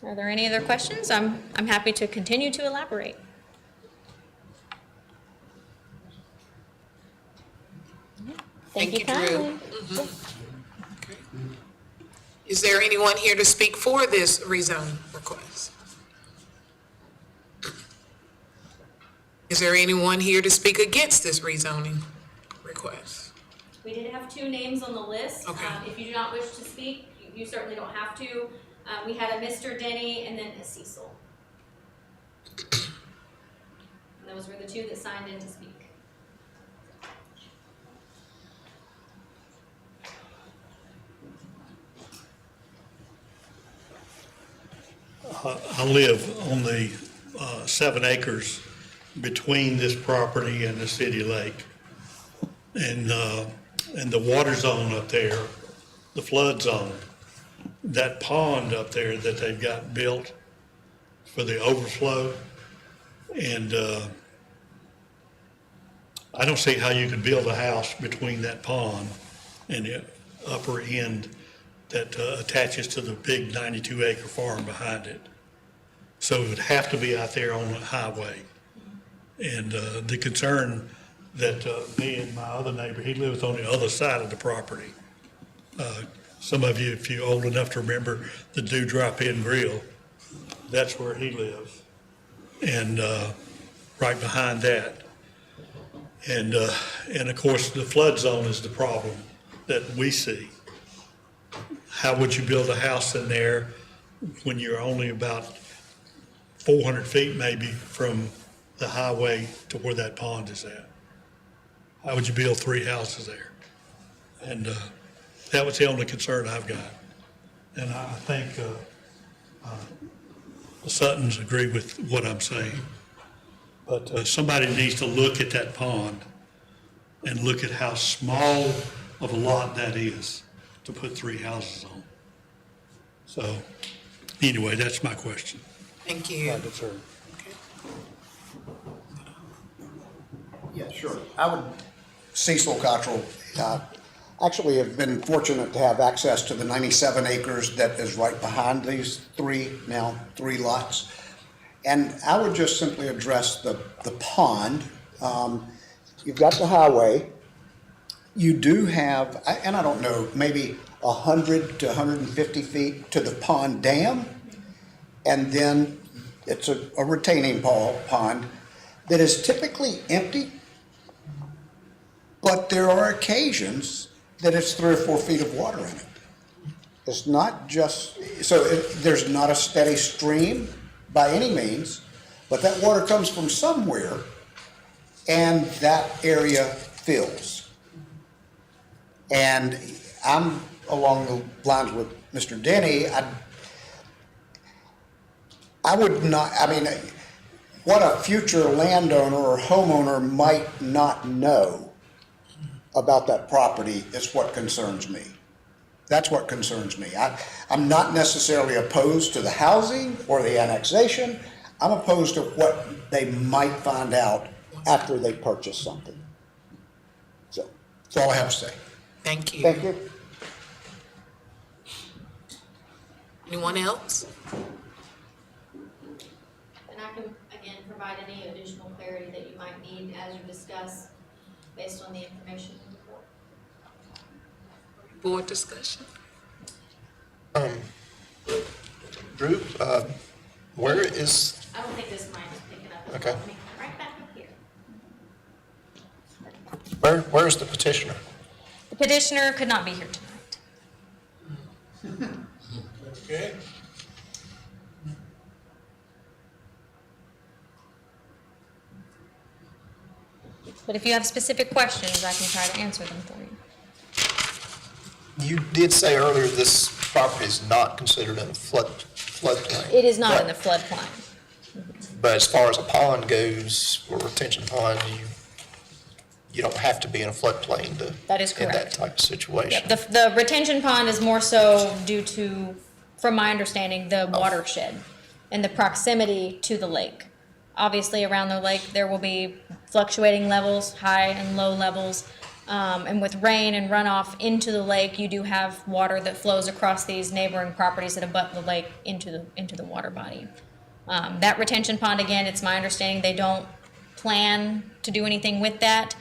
Are there any other questions? I'm happy to continue to elaborate. Thank you, Drew. kindly. Okay. Is there anyone here to speak for this rezoning request? Is there anyone here to speak against this rezoning request? We did have 2 names on the list. Okay. If you do not wish to speak, you certainly don't have to. We had a Mr. Denny and then a Cecil. And those were the 2 that signed in to speak. I live on the 7 acres between this property and the city lake. And the water zone up there, the flood zone, that pond up there that they've got built for the overflow. And I don't see how you could build a house between that pond and the upper end that attaches to the big 92-acre farm behind it. So it would have to be out there on the highway. And the concern that me and my other neighbor, he lives on the other side of the property. Some of you, if you're old enough to remember the Do Drop-In Grill, that's where he lives. And right behind that. And of course, the flood zone is the problem that we see. How would you build a house in there when you're only about 400 feet maybe from the highway to where that pond is at? How would you build 3 houses there? And that was the only concern I've got. And I think the Suttons agree with what I'm saying. But somebody needs to look at that pond and look at how small of a lot that is to put 3 houses on. So anyway, that's my question. Thank you. Yeah, sure. I would, Cecil Cottrell, actually have been fortunate to have access to the 97 acres that is right behind these 3 lots. And I would just simply address the pond. You've got the highway. You do have, and I don't know, maybe 100 to 150 feet to the pond dam. And then it's a retaining pond that is typically empty. But there are occasions that it's 3 or 4 feet of water in it. It's not just, there's not a steady stream by any means, but that water comes from somewhere and that area fills. And I'm along the lines with Mr. Denny. I would not, I mean, what a future landowner or homeowner might not know about that property is what concerns me. That's what concerns me. I'm not necessarily opposed to the housing or the annexation. I'm opposed to what they might find out after they purchase something. So that's all I have to say. Thank you. Thank you. Anyone else? And I can, again, provide any additional clarity that you might need as you discuss based on the information in the report. Board discussion? Drew, where is, I don't think this mic is picking up. Okay. Let me come right back up here. where's the petitioner? The petitioner could not be here tonight. Okay. But if you have specific questions, I can try to answer them for you. You did say earlier this property is not considered in a floodplain. It is not in Right. the floodplain. But as far as a pond goes, or retention pond, you don't have to be in a floodplain to. That is In that correct. type of situation. Yep, the retention pond is more so due to, from my understanding, the watershed and the proximity to the lake. Obviously, around the lake, there will be fluctuating levels, high and low levels. And with rain and runoff into the lake, you do have water that flows across these neighboring properties that abut the lake into the water body. That retention pond, again, it's my understanding they don't plan to do anything with that.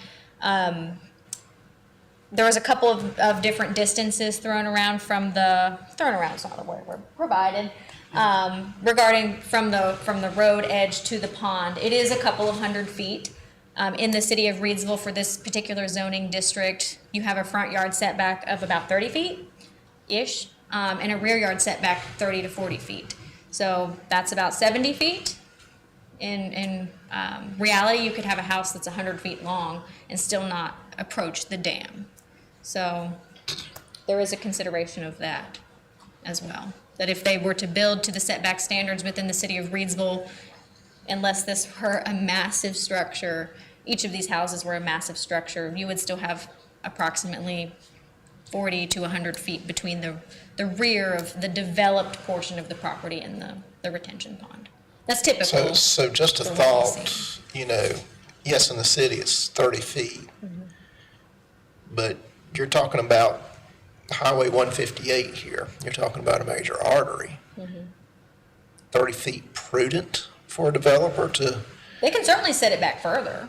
There was a couple of different distances thrown around is not the word, were provided, regarding from the road edge to the pond. It is a couple of 100 feet. In the city of Reidsville, for this particular zoning district, you have a front yard setback of about 30 feet-ish, and a rear yard setback 30 to 40 feet. So that's about 70 feet. In reality, you could have a house that's 100 feet long and still not approach the dam. So there is a consideration of that as well. That if they were to build to the setback standards within the city of Reidsville, unless this were a massive structure, each of these houses were a massive structure, you would still have approximately 40 to 100 feet between the rear of the developed portion of the property and the retention pond. That's typical. So just a for what we thought, see. you know, yes, in the city it's 30 feet. But you're talking about Highway 158 here. You're talking about a major artery. 30 feet prudent for a developer to, They can certainly set it back further.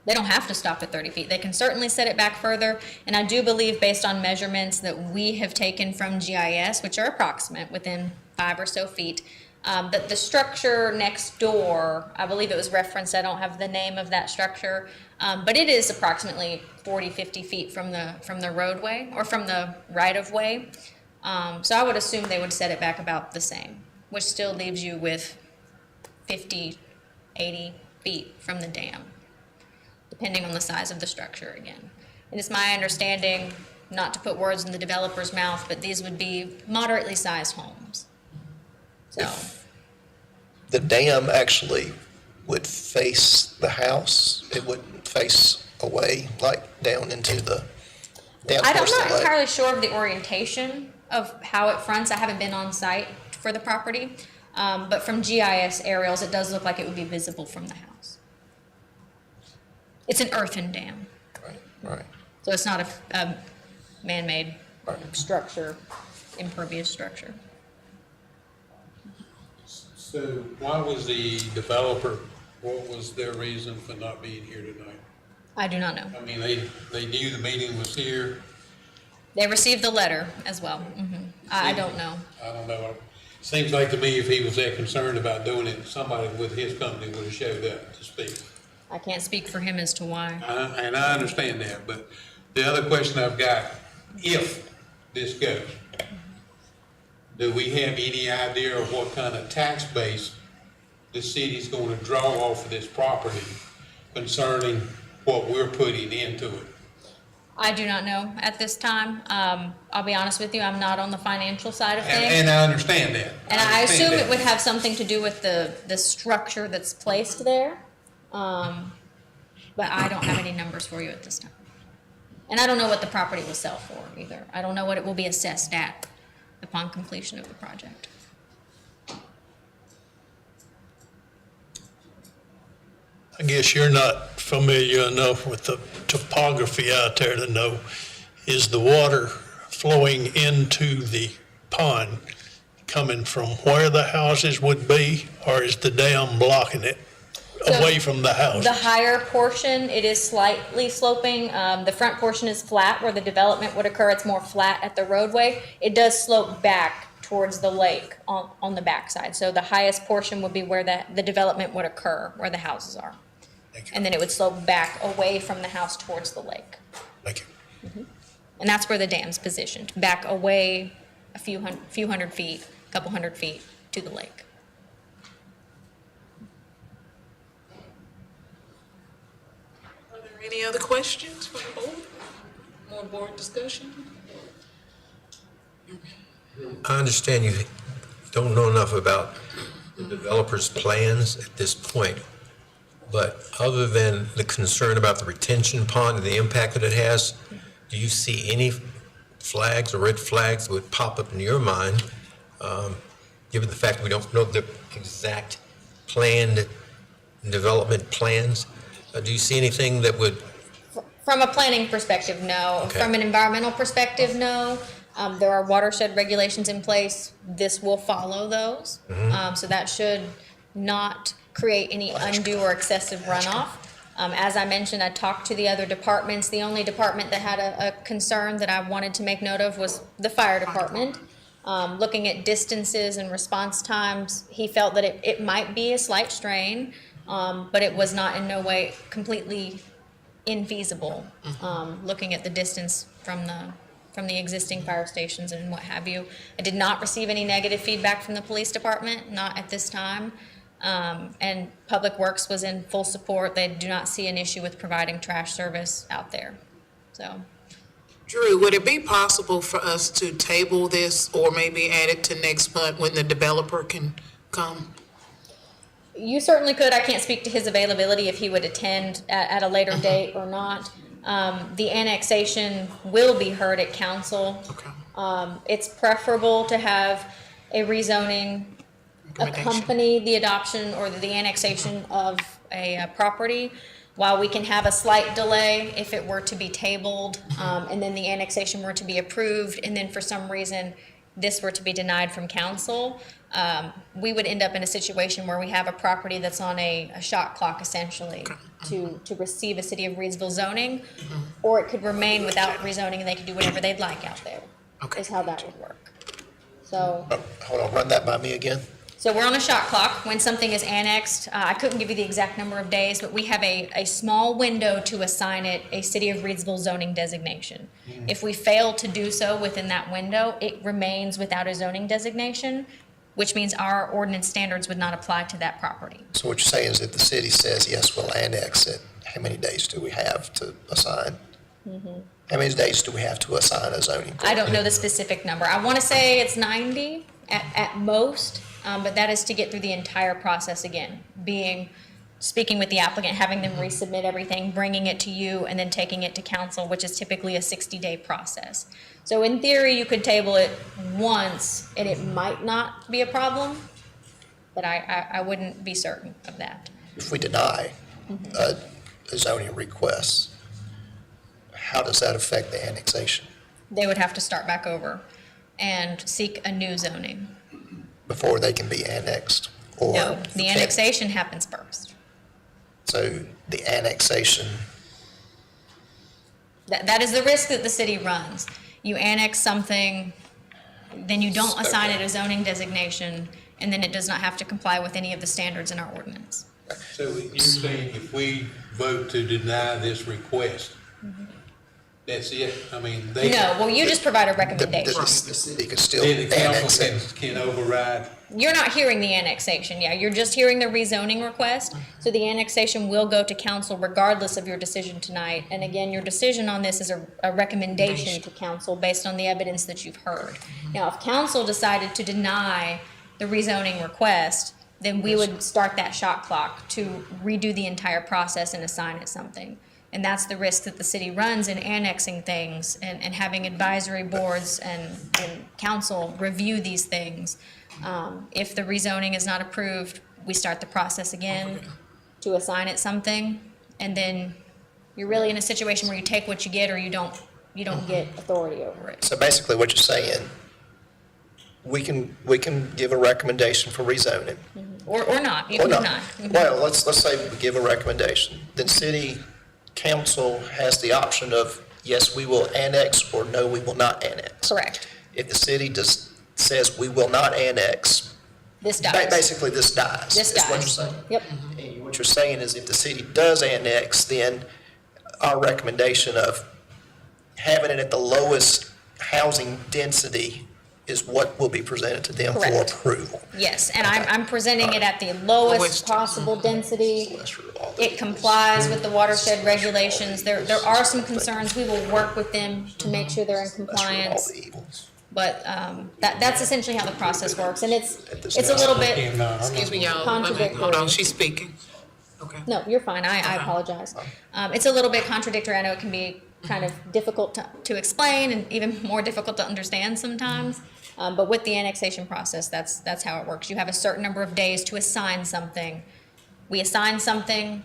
They don't have to stop at 30 feet. They can certainly set it back further. And I do believe, based on measurements that we have taken from GIS, which are approximate, within 5 or so feet, that the structure next door, I believe it was referenced, I don't have the name of that structure, but it is approximately 40, 50 feet from the roadway, or from the right-of-way. So I would assume they would set it back about the same, which still leaves you with 50, 80 feet from the dam, depending on the size of the structure again. And it's my understanding, not to put words in the developer's mouth, but these would be moderately sized homes. So, the dam actually would face the house. It wouldn't face away, like down into the, down I'm towards the not lake. entirely sure of the orientation of how it fronts. I haven't been on site for the property, but from GIS aerials, it does look like it would be visible from the house. It's an earthen dam, Right. so it's not a man-made Right. structure, impervious structure. So why was the developer, what was their reason for not being here tonight? I do not know. I mean, they knew the meeting was here. They received the letter as well. I don't know. I don't know. Seems like to me if he was that concerned about doing it, somebody with his company would have showed up to speak. I can't speak for him as to why. And I understand that, but the other question I've got, if this goes, do we have any idea of what kind of tax base the city's gonna draw off of this property concerning what we're putting into it? I do not know at this time. I'll be honest with you, I'm not on the financial side of things. And I understand that. And I understand assume that. it would have something to do with the structure that's placed there. But I don't have any numbers for you at this time. And I don't know what the property will sell for either. I don't know what it will be assessed at upon completion of the project. I guess you're not familiar enough with the topography out there to know, is the water flowing into the pond coming from where the houses would be, or is the dam blocking it away from the house? The higher portion, it is slightly sloping. The front portion is flat where the development would occur. It's more flat at the roadway. It does slope back towards the lake on the backside. So the highest portion would be where the development would occur, where the houses are. Thank you. And then it would slope back away from the house towards the lake. Thank you. And that's where the dam's positioned, back away a few hundred feet, a couple hundred feet to the lake. Are there any other questions from the board? More board discussion? I understand you don't know enough about the developer's plans at this point, but other than the concern about the retention pond and the impact that it has, do you see any flags or red flags that would pop up in your mind, given the fact that we don't know the exact planned development plans? Do you see anything that would, From a planning perspective, no. Okay. From an environmental perspective, no. There are watershed regulations in place. This will follow those. So that should not create any undue or excessive runoff. As I mentioned, I talked to the other departments. The only department that had a concern that I wanted to make note of was the fire department. Looking at distances and response times, he felt that it might be a slight strain, but it was not in no way completely infeasible, looking at the distance from the existing fire stations and what have you. I did not receive any negative feedback from the police department, not at this time. And Public Works was in full support. They do not see an issue with providing trash service out there. So, Drew, would it be possible for us to table this or maybe add it to next month when the developer can come? You certainly could. I can't speak to his availability if he would attend at a later date or not. The annexation will be heard at council. Okay. It's preferable to have a rezoning Recommendation. accompany the adoption or the annexation of a property. While we can have a slight delay if it were to be tabled, and then the annexation were to be approved, and then for some reason this were to be denied from council, we would end up in a situation where we have a property that's on a shot clock essentially to receive a city of Reidsville zoning, or it could remain without rezoning and they could do whatever they'd like out there, Okay. is how that would work. So. Hold on, run that by me again. So we're on a shot clock. When something is annexed, I couldn't give you the exact number of days, but we have a small window to assign it a City of Reidsville zoning designation. If we fail to do so within that window, it remains without a zoning designation, which means our ordinance standards would not apply to that property. So what you're saying is if the city says, yes, we'll annex it, how many days do we have to assign? How many days do we have to assign a zoning? I don't know the specific number. I want to say it's 90 at most, but that is to get through the entire process again, speaking with the applicant, having them resubmit everything, bringing it to you, and then taking it to council, which is typically a 60-day process. So in theory, you could table it once, and it might not be a problem, but I wouldn't be certain of that. If we deny a zoning request, how does that affect the annexation? They would have to start back over and seek a new zoning. Before they can be annexed? Or No, the annexation happens first. So the annexation, That is the risk that the city runs. You annex something, then you don't assign it a zoning designation, and then it does not have to comply with any of the standards in our ordinance. So you're saying if we vote to deny this request, that's it? I mean, they. No, well, you just provide a the recommendation. city could still Then the annex council it. can override. You're not hearing the annexation, yeah, you're just hearing the rezoning request. So the annexation will go to council regardless of your decision tonight. And again, your decision on this is a recommendation to council based on the evidence that you've heard. Now, if council decided to deny the rezoning request, then we would start that shot clock to redo the entire process and assign it something. And that's the risk that the city runs in annexing things and having advisory boards and council review these things. If the rezoning is not approved, we start the process again to assign it something. And then you're really in a situation where you take what you get or you don't get authority over it. So basically what you're saying, we can give a recommendation for rezoning. Or not, you Or can not. not. Well, let's say we give a recommendation. Then city council has the option of, yes, we will annex, or no, we will not annex. Correct. If the city says we will not annex, This dies. basically this dies. This is what you're dies. saying. Yep. And what you're saying is if the city does annex, then our recommendation of having it at the lowest housing density is what will be presented to them for Correct. approval. Yes, and I'm presenting it at the lowest Lowest. possible density. That's for all the- It complies with the watershed regulations. There are some concerns. We will work with them to make sure they're in That's for all compliance. the evils. But that's essentially how the process works, and it's a little bit, Excuse me, y'all. Contradictory. Hold on, she's speaking. Okay. no, you're fine. I apologize. It's a little bit contradictory. I know it can be kind of difficult to explain and even more difficult to understand sometimes. But with the annexation process, that's how it works. You have a certain number of days to assign something. We assign something,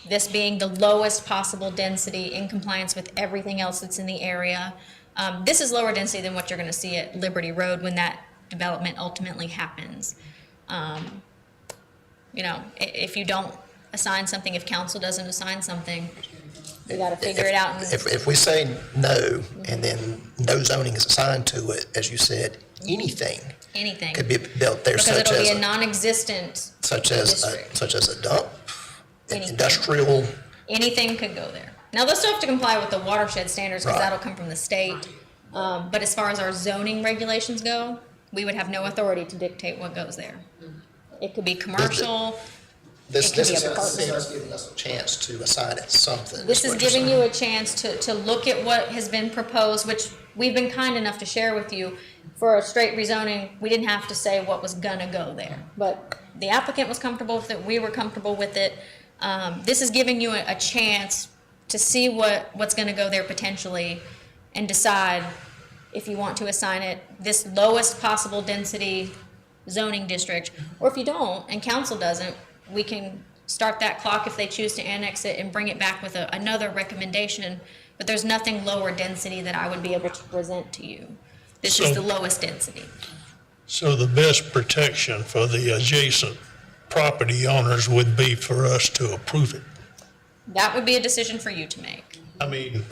this being the lowest possible density in compliance with everything else that's in the area. This is lower density than what you're gonna see at Liberty Road when that development ultimately happens. If you don't assign something, if council doesn't assign something, you gotta figure it out. If we say no, and then no zoning is assigned to it, as you said, anything Anything. could be built there, Because such it'll be a as, non-existent district. such as a dump, Anything. industrial. Anything could go there. Now, they'll still have to comply with the watershed standards because Right. that'll come from the state. But as far as our zoning regulations go, we would have no authority to dictate what goes there. It could be commercial, This It can this be is a department. us giving us a chance to assign it something. This is what you're giving saying. you a chance to look at what has been proposed, which we've been kind enough to share with you. For a straight rezoning, we didn't have to say what was gonna go there, but the applicant was comfortable with it, we were comfortable with it. This is giving you a chance to see what's gonna go there potentially and decide if you want to assign it this lowest possible density zoning district, or if you don't, and council doesn't, we can start that clock if they choose to annex it and bring it back with another recommendation, but there's nothing lower density that I would be able to present to you. This is So- the lowest density. So the best protection for the adjacent property owners would be for us to approve it. That would be a decision for you to make. I mean,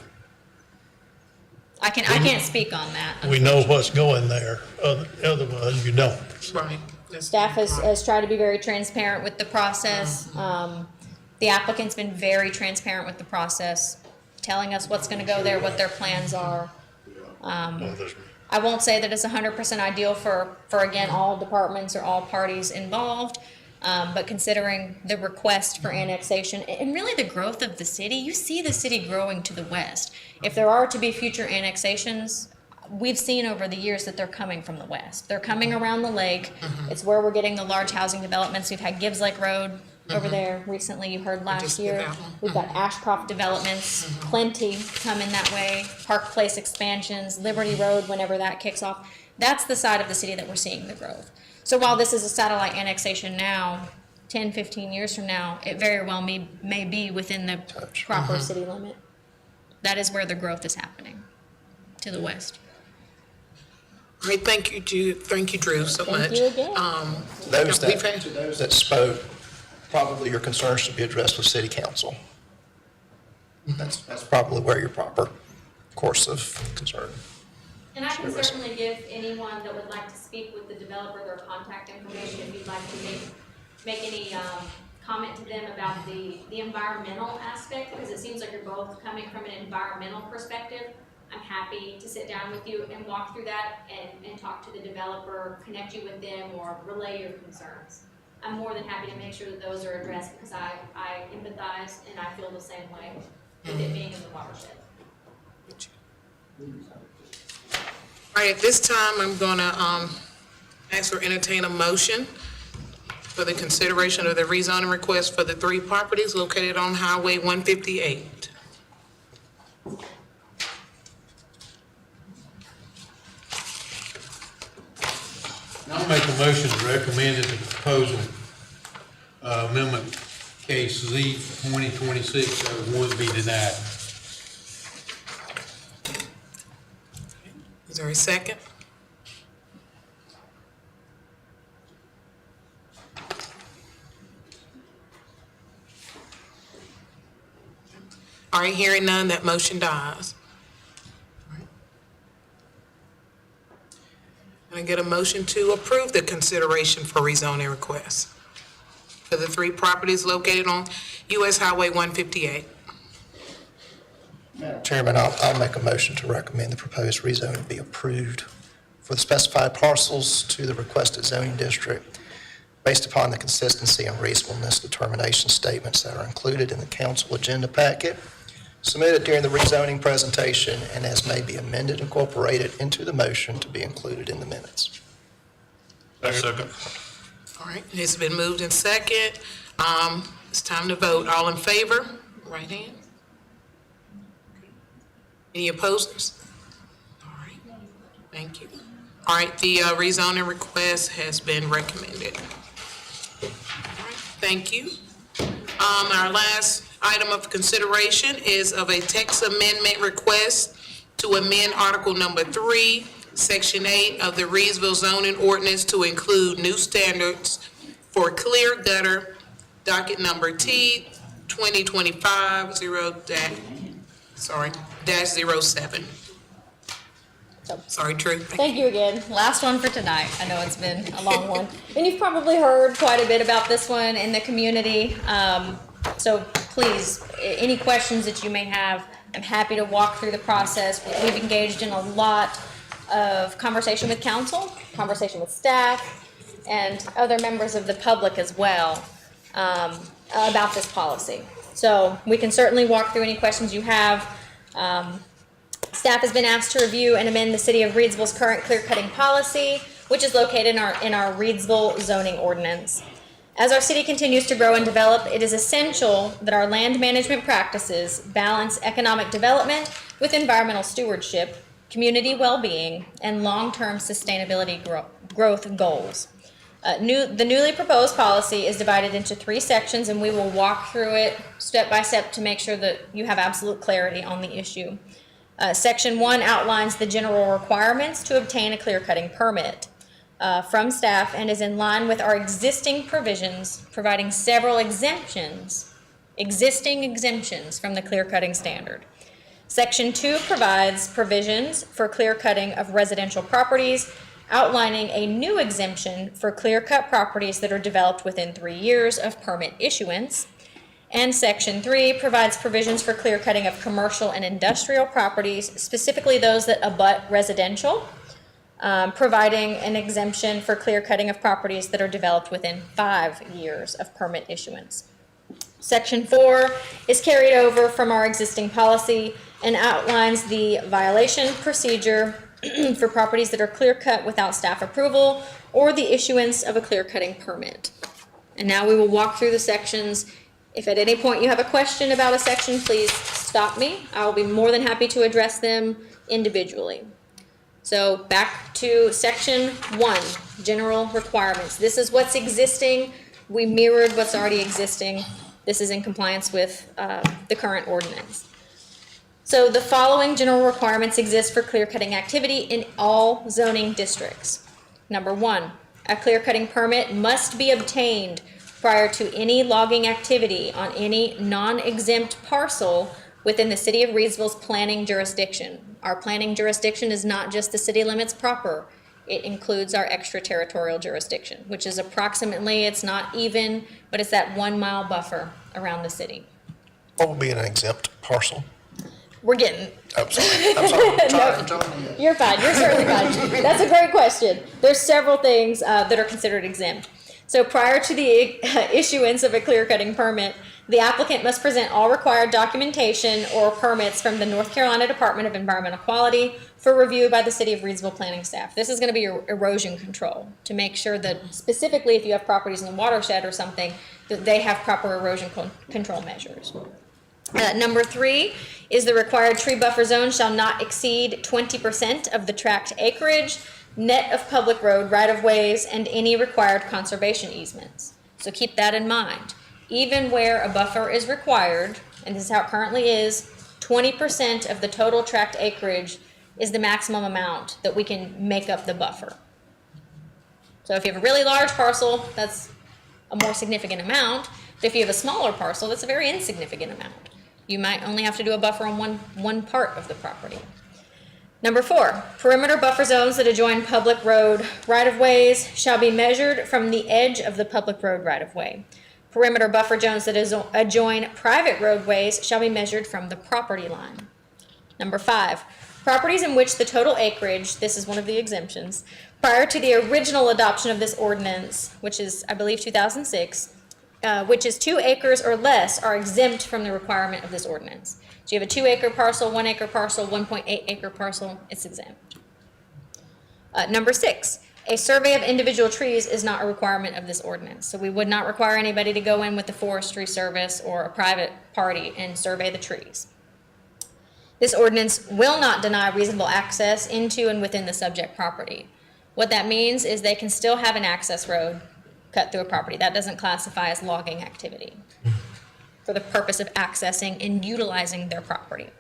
I can't speak on that. we know what's going there, otherwise you don't. Right. Staff has tried to be very transparent with the process. The applicant's been very transparent with the process, telling us what's gonna go there, what their plans are. I won't say that it's 100% ideal for again, all departments or all parties involved, but considering the request for annexation and really the growth of the city, you see the city growing to the west. If there are to be future annexations, we've seen over the years that they're coming from the west. They're coming around the lake. It's where we're getting the large housing developments. We've had Gibbs Lake Road over there recently, you heard last Just did year. that one. We've got Ashcroft developments, plenty coming that way. Park Place expansions, Liberty Road, whenever that kicks off. That's the side of the city that we're seeing the growth. So while this is a satellite annexation now, 10, 15 years from now, it very well may be within the proper city limit. That is where the growth is happening, to the west. All right, thank you, Drew, so much. Thank you again. To those We've had- that spoke, probably your concerns should be addressed with city council. That's probably where your proper course of concern. And I can certainly give anyone that would like to speak with the developer their contact information if you'd like to make any comment to them about the environmental aspect, because it seems like you're both coming from an environmental perspective. I'm happy to sit down with you and walk through that and talk to the developer, connect you with them, or relay your concerns. I'm more than happy to make sure that those are addressed because I empathize and I feel the same way with it being in the watershed. All right, at this time, I'm gonna, ask or entertain a motion for the consideration of the rezoning request for the 3 properties located on Highway 158. I'll make a motion to recommend that the proposal amendment case Z 2026-01 be denied. Is there a second? All right, hearing none, that motion dies. Can I get a motion to approve the consideration for rezoning requests for the 3 properties located on US Highway 158? Chairman, I'll make a motion to recommend the proposed rezoning be approved for the specified parcels to the requested zoning district based upon the consistency and reasonableness determination statements that are included in the council agenda packet, submitted during the rezoning presentation, and as may be amended, incorporated into the motion to be included in the minutes. Second. All right, it's been moved in second. It's time to vote. All in favor? Right hand. Any opposers? All right, thank you. All right, the rezoning request has been recommended. All right, thank you. Our last item of consideration is of a text amendment request to amend Article Number 3, Section 8 of the Reidsville zoning ordinance to include new standards for clear gutter, docket number T 2025-07. Sorry, Drew. Thank you again. Last one for tonight. I know it's been a long one. And you've probably heard quite a bit about this one in the community. So please, any questions that you may have, I'm happy to walk through the process. We've engaged in a lot of conversation with council, conversation with staff, and other members of the public as well. about this policy. So we can certainly walk through any questions you have. Staff has been asked to review and amend the City of Reidsville's current clear-cutting policy, which is located in our Reidsville zoning ordinance. As our city continues to grow and develop, it is essential that our land management practices balance economic development with environmental stewardship, community well-being, and long-term sustainability growth goals. The newly proposed policy is divided into 3 sections, and we will walk through it step by step to make sure that you have absolute clarity on the issue. Section 1 outlines the general requirements to obtain a clear-cutting permit from staff and is in line with our existing provisions, providing several existing exemptions from the clear-cutting standard. Section 2 provides provisions for clear-cutting of residential properties, outlining a new exemption for clear-cut properties that are developed within 3 years of permit issuance. And Section 3 provides provisions for clear-cutting of commercial and industrial properties, specifically those that abut residential, providing an exemption for clear-cutting of properties that are developed within 5 years of permit issuance. Section 4 is carried over from our existing policy and outlines the violation procedure for properties that are clear-cut without staff approval or the issuance of a clear-cutting permit. And now we will walk through the sections. If at any point you have a question about a section, please stop me. I will be more than happy to address them individually. So back to Section 1, general requirements. This is what's existing. We mirrored what's already existing. This is in compliance with the current ordinance. So the following general requirements exist for clear-cutting activity in all zoning districts. Number 1, a clear-cutting permit must be obtained prior to any logging activity on any non-exempt parcel within the City of Reidsville's planning jurisdiction. Our planning jurisdiction is not just the city limits proper. It includes our extraterritorial jurisdiction, which is approximately, it's not even, but it's that 1 mile buffer around the city. What would be an exempt parcel? We're getting, I'm sorry. I'm sorry. you're fine, you're certainly fine. That's a great question. There's several things that are considered exempt. So prior to the issuance of a clear-cutting permit, the applicant must present all required documentation or permits from the North Carolina Department of Environmental Quality for review by the City of Reidsville planning staff. This is going to be your erosion control to make sure that specifically if you have properties in the watershed or something, that they have proper erosion control measures. Number 3 is the required tree buffer zone shall not exceed 20% of the tract acreage, net of public road right-of-ways, and any required conservation easements. So keep that in mind. Even where a buffer is required, and this is how it currently is, 20% of the total tract acreage is the maximum amount that we can make up the buffer. So if you have a really large parcel, that's a more significant amount. But if you have a smaller parcel, that's a very insignificant amount. You might only have to do a buffer on one part of the property. Number 4, perimeter buffer zones that adjoin public road right-of-ways shall be measured from the edge of the public road right-of-way. Perimeter buffer zones that adjoin private roadways shall be measured from the property line. Number 5, properties in which the total acreage, this is one of the exemptions, prior to the original adoption of this ordinance, which is, I believe, 2006, which is 2 acres or less, are exempt from the requirement of this ordinance. So you have a 2-acre parcel, 1-acre parcel, 1.8-acre parcel, it's exempt. Number 6, a survey of individual trees is not a requirement of this ordinance. So we would not require anybody to go in with the forestry service or a private party and survey the trees. This ordinance will not deny reasonable access into and within the subject property. What that means is they can still have an access road cut through a property. That doesn't classify as logging activity for the purpose of accessing and utilizing their property.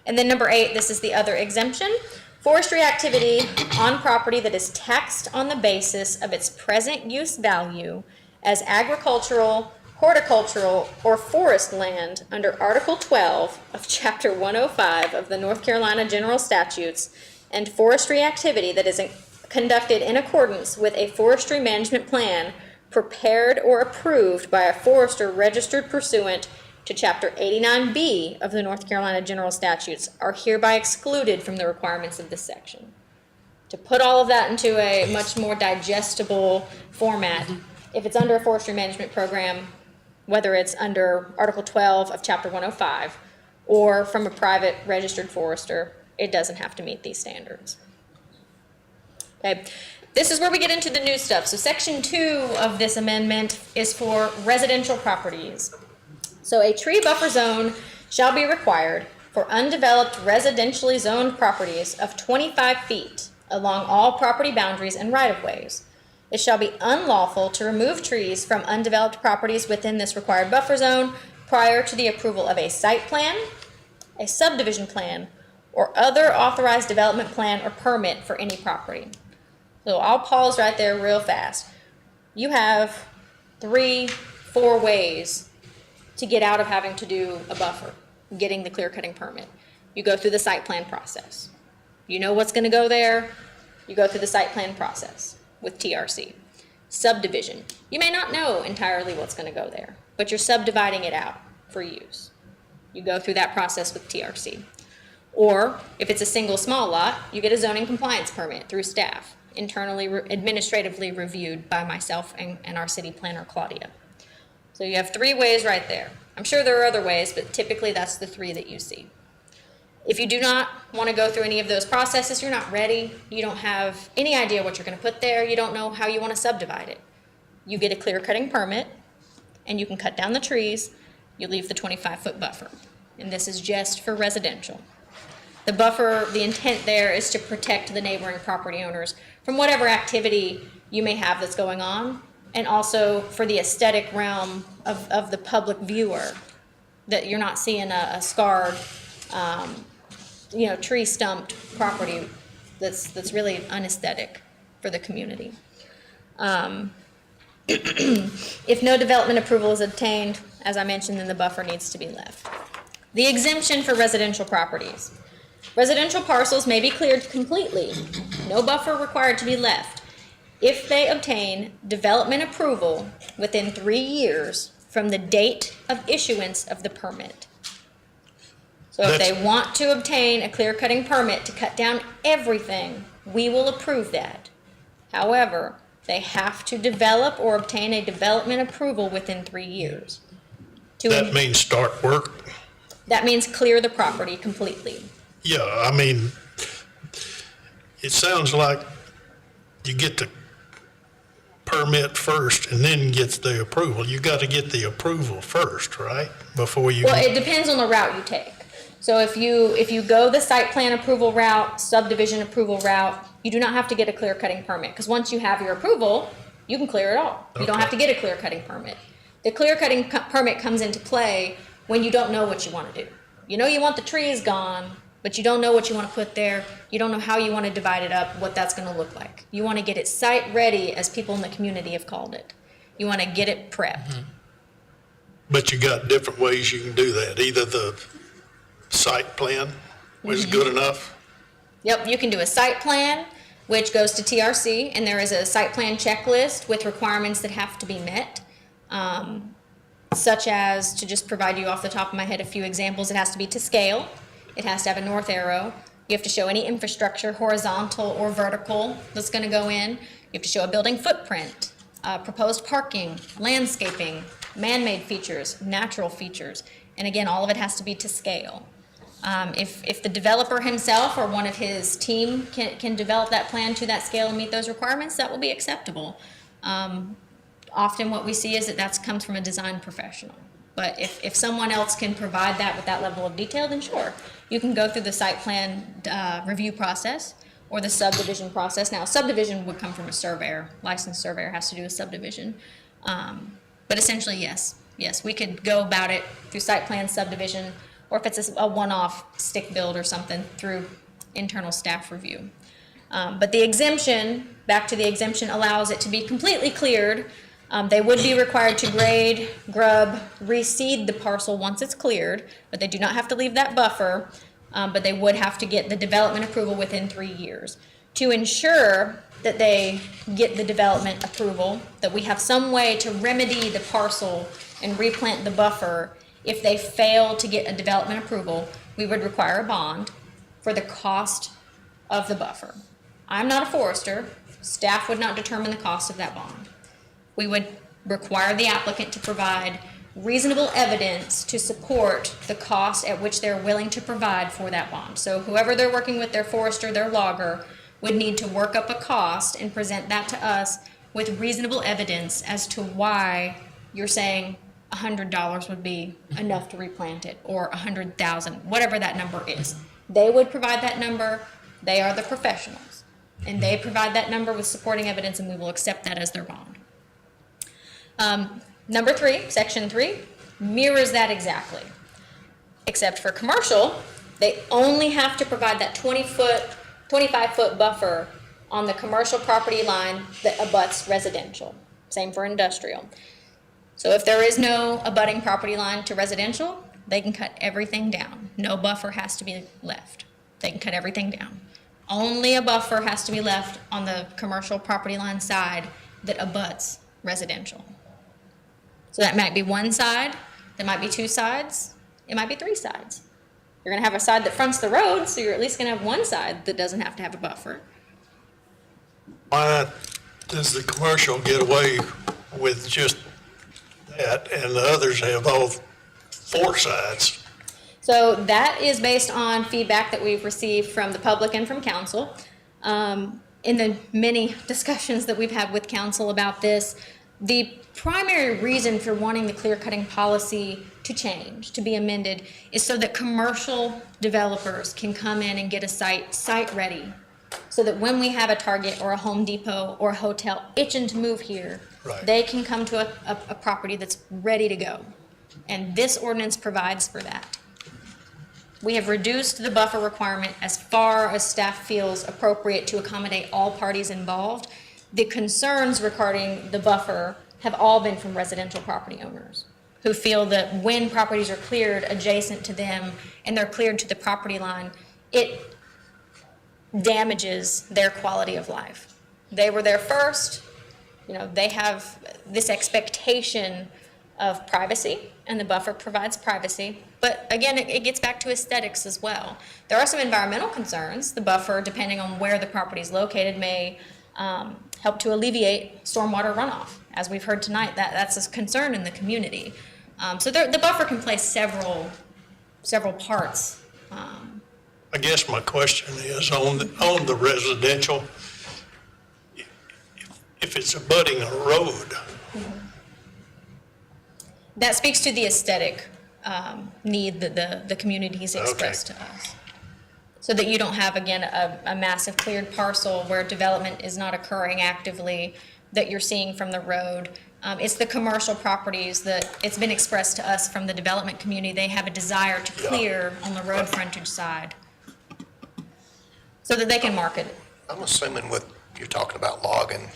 And then number 8, this is the other exemption. Forestry activity on property that is taxed on the basis of its present use value as agricultural, horticultural, or forest land under Article 12 of Chapter 105 of the North Carolina General Statutes, and forestry activity that is conducted in accordance with a forestry management plan prepared or approved by a forester registered pursuant to Chapter 89B of the North Carolina General Statutes are hereby excluded from the requirements of this section. To put all of that into a much more digestible format, if it's under a forestry management program, whether it's under Article 12 of Chapter 105 or from a private registered forester, it doesn't have to meet these standards. Okay, this is where we get into the new stuff. So Section 2 of this amendment is for residential properties. So a tree buffer zone shall be required for undeveloped residentially zoned properties of 25 feet along all property boundaries and right-of-ways. It shall be unlawful to remove trees from undeveloped properties within this required buffer zone prior to the approval of a site plan, a subdivision plan, or other authorized development plan or permit for any property. So I'll pause right there real fast. You have 3-4 ways to get out of having to do a buffer, getting the clear cutting permit. You go through the site plan process. You know what's gonna go there, you go through the site plan process with TRC. Subdivision, you may not know entirely what's gonna go there, but you're subdividing it out for use. You go through that process with TRC. Or if it's a single small lot, you get a zoning compliance permit through staff, internally administratively reviewed by myself and our city planner, Claudia. So you have 3 ways right there. I'm sure there are other ways, but typically that's the 3 that you see. If you do not want to go through any of those processes, you're not ready, you don't have any idea what you're going to put there, you don't know how you want to subdivide it. You get a clear cutting permit, and you can cut down the trees, you leave the 25-foot buffer. And this is just for residential. The buffer, the intent there is to protect the neighboring property owners from whatever activity you may have that's going on, and also for the aesthetic realm of the public viewer, that you're not seeing a scarred, tree stumped property that's really unaesthetic for the community. If no development approval is obtained, as I mentioned, then the buffer needs to be left. The exemption for residential properties. Residential parcels may be cleared completely, no buffer required to be left, if they obtain development approval within 3 years from the date of issuance of the permit. So if they want to obtain a clear cutting permit to cut down everything, we will approve that. However, they have to develop or obtain a development approval within 3 years. That means start work? That means clear the property completely. Yeah, I mean, it sounds like you get the permit first and then gets the approval. You got to get the approval first, right? Before you. Well, it depends on the route you take. So if you go the site plan approval route, subdivision approval route, you do not have to get a clear cutting permit, because once you have your approval, you can clear it all. You don't have to get a clear cutting permit. The clear cutting permit comes into play when you don't know what you want to do. You know you want the trees gone, but you don't know what you want to put there. You don't know how you want to divide it up, what that's going to look like. You want to get it site ready, as people in the community have called it. You want to get it prepped. Mm-hmm. But you got different ways you can do that. Either the site plan was good enough. Yep, you can do a site plan, which goes to TRC, and there is a site plan checklist with requirements that have to be met, such as, to just provide you off the top of my head a few examples, it has to be to scale. It has to have a north arrow. You have to show any infrastructure, horizontal or vertical, that's going to go in. You have to show a building footprint, proposed parking, landscaping, man-made features, natural features. And again, all of it has to be to scale. If the developer himself or one of his team can develop that plan to that scale and meet those requirements, that will be acceptable. Often what we see is that comes from a design professional. But if someone else can provide that with that level of detail, then sure. You can go through the site plan review process or the subdivision process. Now, subdivision would come from a surveyor. Licensed surveyor has to do a subdivision. But essentially, yes. Yes, we could go about it through site plan, subdivision, or if it's a one-off stick build or something, through internal staff review. But the exemption, back to the exemption, allows it to be completely cleared. They would be required to grade, grub, reseed the parcel once it's cleared, but they do not have to leave that buffer, but they would have to get the development approval within 3 years. To ensure that they get the development approval, that we have some way to remedy the parcel and replant the buffer, if they fail to get a development approval, we would require a bond for the cost of the buffer. I'm not a forester. Staff would not determine the cost of that bond. We would require the applicant to provide reasonable evidence to support the cost at which they're willing to provide for that bond. So whoever they're working with, their forester, their logger, would need to work up a cost and present that to us with reasonable evidence as to why you're saying $100 would be enough to replant it, or 100,000, whatever that number is. They would provide that number. They are the professionals, and they provide that number with supporting evidence, and we will accept that as their bond. Number 3, section 3, mirrors that exactly. Except for commercial, they only have to provide that 25-foot buffer on the commercial property line that abuts residential. Same for industrial. So if there is no abutting property line to residential, they can cut everything down. No buffer has to be left. They can cut everything down. Only a buffer has to be left on the commercial property line side that abuts residential. So that might be one side, that might be 2 sides, it might be 3 sides. You're gonna have a side that fronts the road, so you're at least gonna have one side that doesn't have to have a buffer. Why does the commercial get away with just that and the others have all 4 sides? So that is based on feedback that we've received from the public and from council. In the many discussions that we've had with council about this, the primary reason for wanting the clear cutting policy to change, to be amended, is so that commercial developers can come in and get a site ready. So that when we have a Target or a Home Depot or a hotel itching to move here, Right. they can come to a property that's ready to go. And this ordinance provides for that. We have reduced the buffer requirement as far as staff feels appropriate to accommodate all parties involved. The concerns regarding the buffer have all been from residential property owners who feel that when properties are cleared adjacent to them and they're cleared to the property line, it damages their quality of life. They were there first, they have this expectation of privacy, and the buffer provides privacy. But again, it gets back to aesthetics as well. There are some environmental concerns. The buffer, depending on where the property is located, may help to alleviate stormwater runoff. As we've heard tonight, that's a concern in the community. So the buffer can play several parts. I guess my question is on the residential, if it's abutting a road, That speaks to the aesthetic need that the community has expressed to us. So that you don't have, again, a massive cleared parcel where development is not occurring actively that you're seeing from the road. It's the commercial properties that it's been expressed to us from the development community. They have a desire to clear on the road frontage side so that they can market it. I'm assuming you're talking about logging,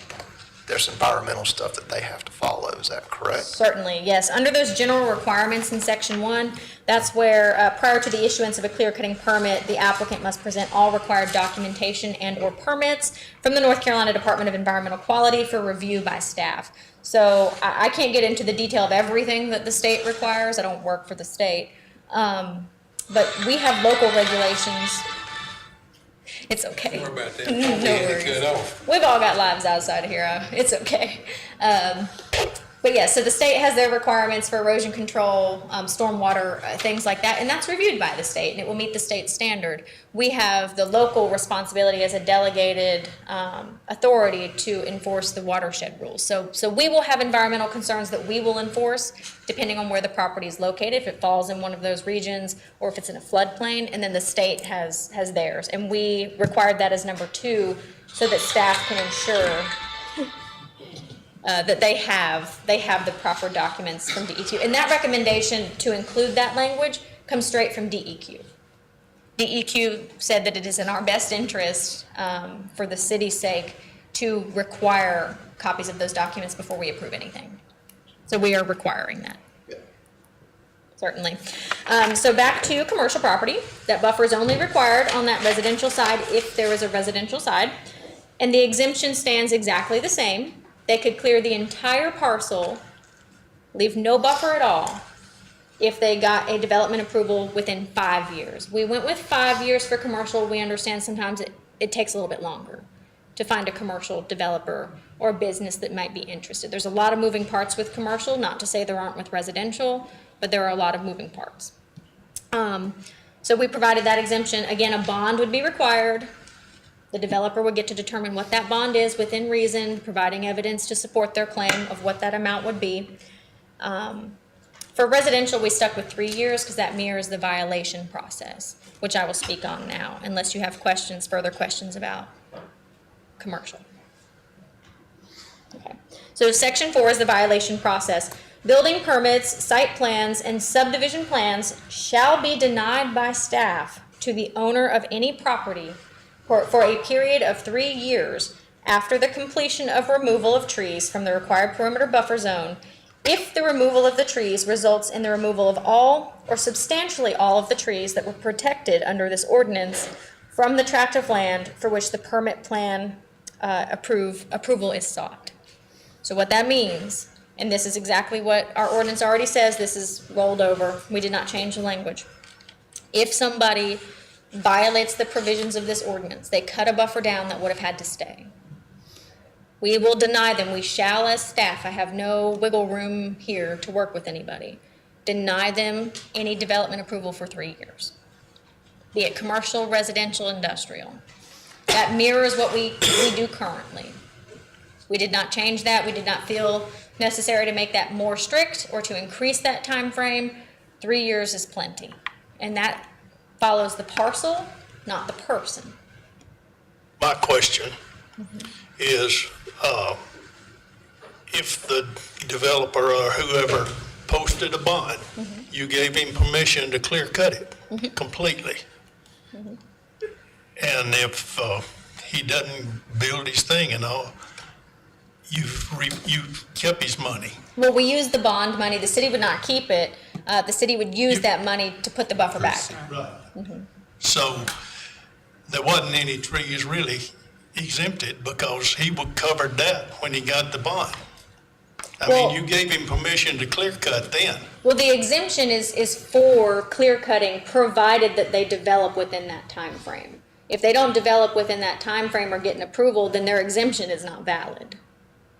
there's environmental stuff that they have to follow, is that correct? Certainly, yes. Under those general requirements in Section 1, that's where, prior to the issuance of a clear cutting permit, the applicant must present all required documentation and/or permits from the North Carolina Department of Environmental Quality for review by staff. So I can't get into the detail of everything that the state requires. I don't work for the state. But we have local regulations. It's okay. Don't worry about that. No Don't get worries. cut off. We've all got lives outside of here. It's okay. But yeah, so the state has their requirements for erosion control, stormwater, things like that, and that's reviewed by the state, and it will meet the state standard. We have the local responsibility as a delegated authority to enforce the watershed rules. So we will have environmental concerns that we will enforce depending on where the property is located, if it falls in one of those regions or if it's in a floodplain, and then the state has theirs. And we required that as number 2 so that staff can ensure that they have the proper documents from DEQ. And that recommendation to include that language comes straight from DEQ. DEQ said that it is in our best interest, for the city's sake, to require copies of those documents before we approve anything. So we are requiring that. Certainly. So back to commercial property. That buffer is only required on that residential side if there is a residential side. And the exemption stands exactly the same. They could clear the entire parcel, leave no buffer at all, if they got a development approval within 5 years. We went with 5 years for commercial. We understand sometimes it takes a little bit longer to find a commercial developer or business that might be interested. There's a lot of moving parts with commercial, not to say there aren't with residential, but there are a lot of moving parts. So we provided that exemption. Again, a bond would be required. The developer would get to determine what that bond is within reason, providing evidence to support their claim of what that amount would be. For residential, we stuck with 3 years because that mirrors the violation process, which I will speak on now, unless you have questions, further questions about commercial. Okay. So section 4 is the violation process. Building permits, site plans, and subdivision plans shall be denied by staff to the owner of any property for a period of 3 years after the completion of removal of trees from the required perimeter buffer zone if the removal of the trees results in the removal of all or substantially all of the trees that were protected under this ordinance from the tract of land for which the permit plan approval is sought. So what that means, and this is exactly what our ordinance already says, this is rolled over, we did not change the language. If somebody violates the provisions of this ordinance, they cut a buffer down that would have had to stay, we will deny them. We shall, as staff, I have no wiggle room here to work with anybody, deny them any development approval for 3 years, be it commercial, residential, industrial. That mirrors what we do currently. We did not change that. We did not feel necessary to make that more strict or to increase that time frame. 3 years is plenty. And that follows the parcel, not the person. My question is, if the developer or whoever posted a bond, you gave him permission to clear cut it completely. And if he doesn't build his thing and all, you've kept his money. Well, we use the bond money. The city would not keep it. The city would use that money to put the buffer back. Right. So there wasn't any trees really exempted because he covered that when he got the bond. I mean, you gave him permission to clear cut then. Well, the exemption is for clear cutting, provided that they develop within that time frame. If they don't develop within that time frame or get an approval, then their exemption is not valid.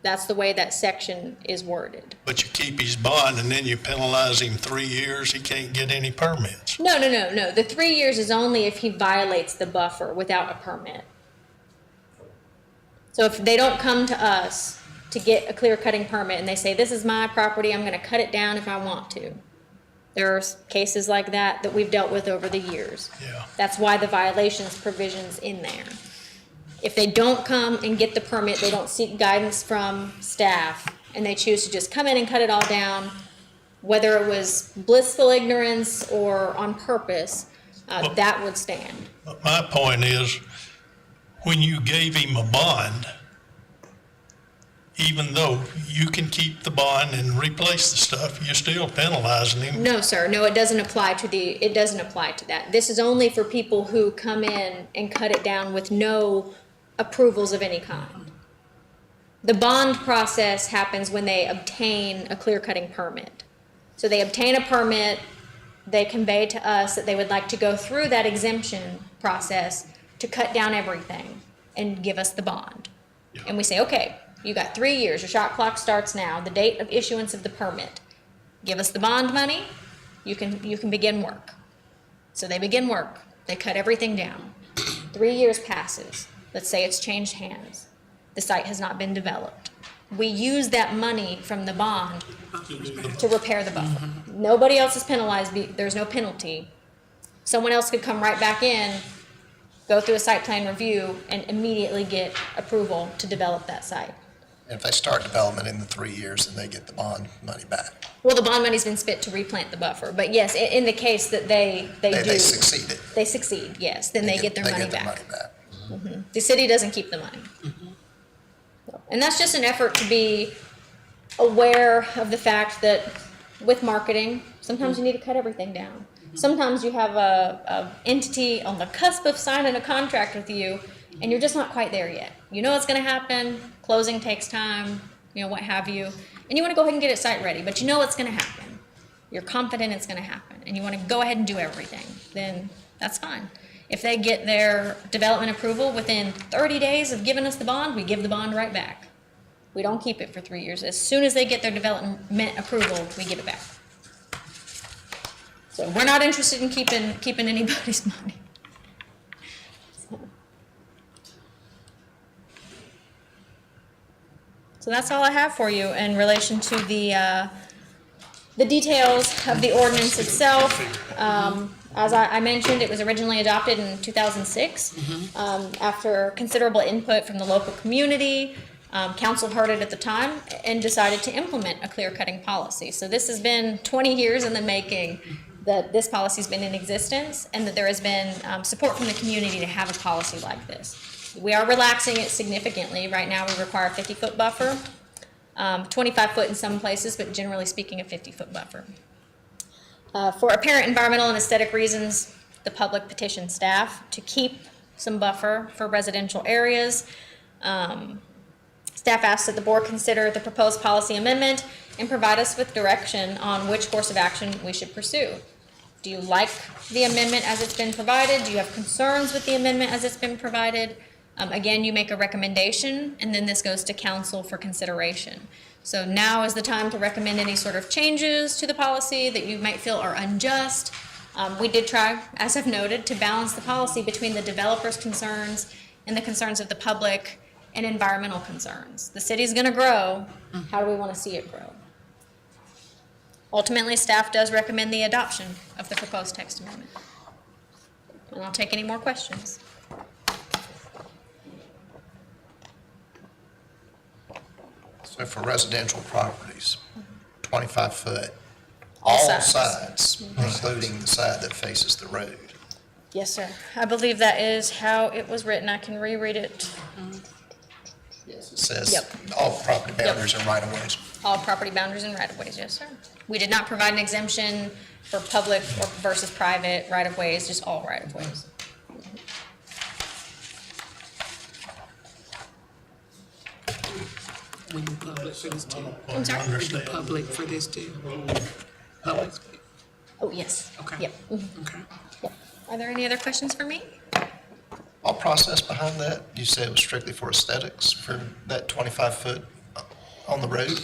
That's the way that section is worded. But you keep his bond and then you penalize him 3 years, he can't get any permits. No. The 3 years is only if he violates the buffer without a permit. So if they don't come to us to get a clear cutting permit and they say, this is my property, I'm gonna cut it down if I want to. There are cases like that we've dealt with over the years. Yeah. That's why the violations provision's in there. If they don't come and get the permit, they don't seek guidance from staff, and they choose to just come in and cut it all down, whether it was blissful ignorance or on purpose, that would stand. But my point is, when you gave him a bond, even though you can keep the bond and replace the stuff, you're still penalizing him. No, sir. No, it doesn't apply to that. This is only for people who come in and cut it down with no approvals of any kind. The bond process happens when they obtain a clear cutting permit. So they obtain a permit, they convey to us that they would like to go through that exemption process to cut down everything and give us the bond. Yeah. And we say, okay, you got 3 years, your shot clock starts now, the date of issuance of the permit. Give us the bond money, you can begin work. So they begin work, they cut everything down. 3 years passes, let's say it's changed hands. The site has not been developed. We use that money from the bond to repair the buffer. Nobody else is penalized, there's no penalty. Someone else could come right back in, go through a site plan review, and immediately get approval to develop that site. And if they start development in the 3 years, then they get the bond money back. Well, the bond money's been spent to replant the buffer, but yes, in the case that they They succeeded. They succeed, yes, then they get their money They get back. their money back. The city doesn't keep the money. And that's just an effort to be aware of the fact that with marketing, sometimes you need to cut everything down. Sometimes you have a entity on the cusp of signing a contract with you, and you're just not quite there yet. You know it's gonna happen, closing takes time, what have you, and you wanna go ahead and get it site ready, but you know it's gonna happen. You're confident it's gonna happen, and you wanna go ahead and do everything, then that's fine. If they get their development approval within 30 days of giving us the bond, we give the bond right back. We don't keep it for 3 years. As soon as they get their development approval, we give it back. So we're not interested in keeping anybody's money. So that's all I have for you in relation to the details of the ordinance itself. As I mentioned, it was originally adopted in 2006. After considerable input from the local community, council heard it at the time and decided to implement a clear-cutting policy. So this has been 20 years in the making that this policy's been in existence, and that there has been support from the community to have a policy like this. We are relaxing it significantly. Right now, we require a 50-foot buffer, 25-foot in some places, but generally speaking, a 50-foot buffer. For apparent environmental and aesthetic reasons, the public petitioned staff to keep some buffer for residential areas. Staff asked that the board consider the proposed policy amendment and provide us with direction on which course of action we should pursue. Do you like the amendment as it's been provided? Do you have concerns with the amendment as it's been provided? Again, you make a recommendation, and then this goes to council for consideration. So now is the time to recommend any sort of changes to the policy that you might feel are unjust. We did try, as I've noted, to balance the policy between the developer's concerns and the concerns of the public and environmental concerns. The city's gonna grow. How do we wanna see it grow? Ultimately, staff does recommend the adoption of the proposed text amendment. And I'll take any more questions. So for residential properties, 25 foot, All all sides. sides, including the side that faces the road. Yes, sir. I believe that is how it was written. I can reread it. It says Yep. all property boundaries and right of ways. All property boundaries and right-of-ways, yes, sir. We did not provide an exemption for public or versus private right-of-ways, just all right-of-ways. We do public for this too. I'm sorry? We do public for this too. Public, Oh, yes. okay. Yep. Okay. Yep. Are there any other questions for me? All process behind that, you said it was strictly for aesthetics for that 25 foot on the road?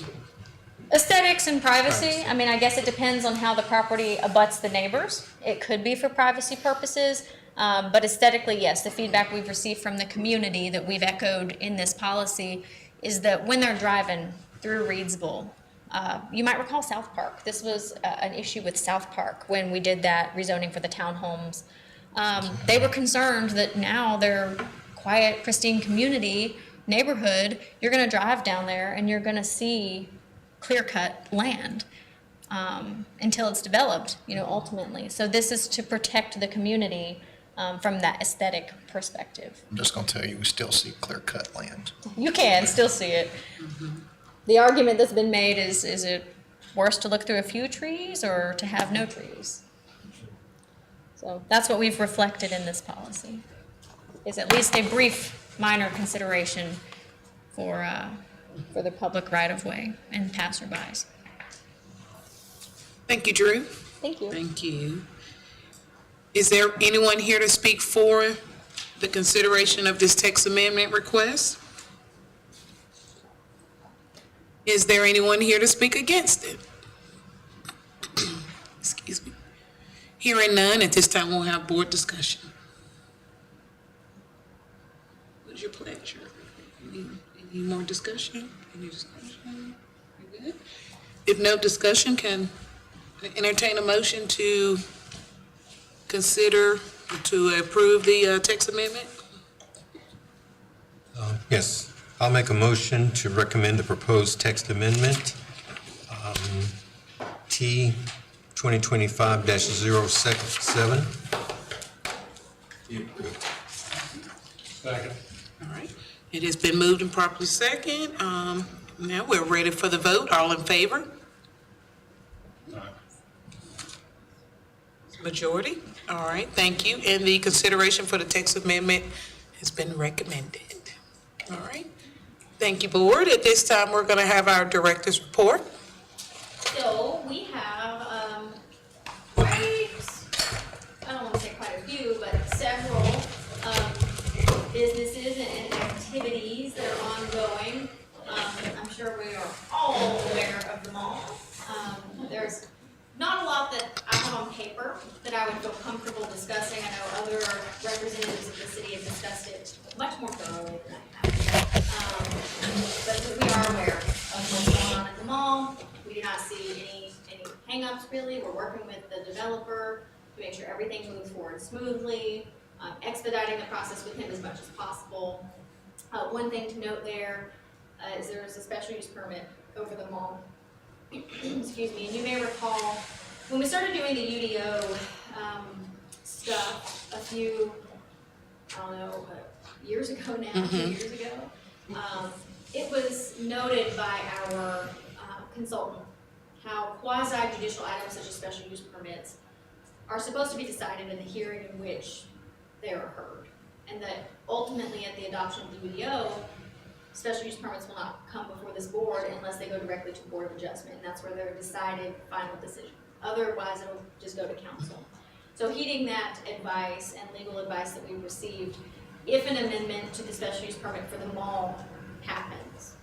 Aesthetics and privacy, I mean, I guess it depends on how the property abuts the neighbors. It could be for privacy purposes, but aesthetically, yes, the feedback we've received from the community that we've echoed in this policy is that when they're driving through Reidsville, you might recall South Park. This was an issue with South Park when we did that rezoning for the townhomes. They were concerned that now their quiet, pristine community, neighborhood, you're gonna drive down there and you're gonna see clear-cut land until it's developed, ultimately. So this is to protect the community from that aesthetic perspective. I'm just gonna tell you, we still see clear cut land. You can still see it. The argument that's been made is it worse to look through a few trees or to have no trees? So that's what we've reflected in this policy, is at least a brief minor consideration for the public right-of-way and passerbys. Thank you, Drew. Thank you. Thank you. Is there anyone here to speak for the consideration of this text amendment request? Is there anyone here to speak against it? Excuse me. Hearing none, at this time we'll have board discussion. What's your pleasure? Any more discussion? Any discussion? You good? If no discussion, can I entertain a motion to consider, to approve the text amendment? Yes, I'll make a motion to recommend the proposed text amendment, T 2025-07. Second. All right, it has been moved and properly second. Now we're ready for the vote. All in favor? Majority? All right, thank you. And the consideration for the text amendment has been recommended. All right, thank you, board. At this time, we're gonna have our director's report. So we have, I don't want to say quite a few, but several, businesses and activities that are ongoing. I'm sure we are all aware of them all. There's not a lot that I have on paper that I would feel comfortable discussing. I know other representatives of the city have discussed it much more thoroughly than I have. But we are aware of what's going on at the mall. We do not see any hangups really. We're working with the developer to make sure everything moves forward smoothly, expediting the process with him as much as possible. One thing to note there is there is a special use permit over the mall. Excuse me, and you may recall, when we started doing the UDO stuff a few, I don't know, years ago now, 2 years ago, it was noted by our consultant how quasi-judicial items such as special use permits are supposed to be decided in the hearing in which they are heard. And that ultimately at the adoption of the UDO, special use permits will not come before this board unless they go directly to Board of Adjustment, and that's where they're decided final decision. Otherwise, it'll just go to council. So heeding that advice and legal advice that we've received, if an amendment to the special use permit for the mall happens,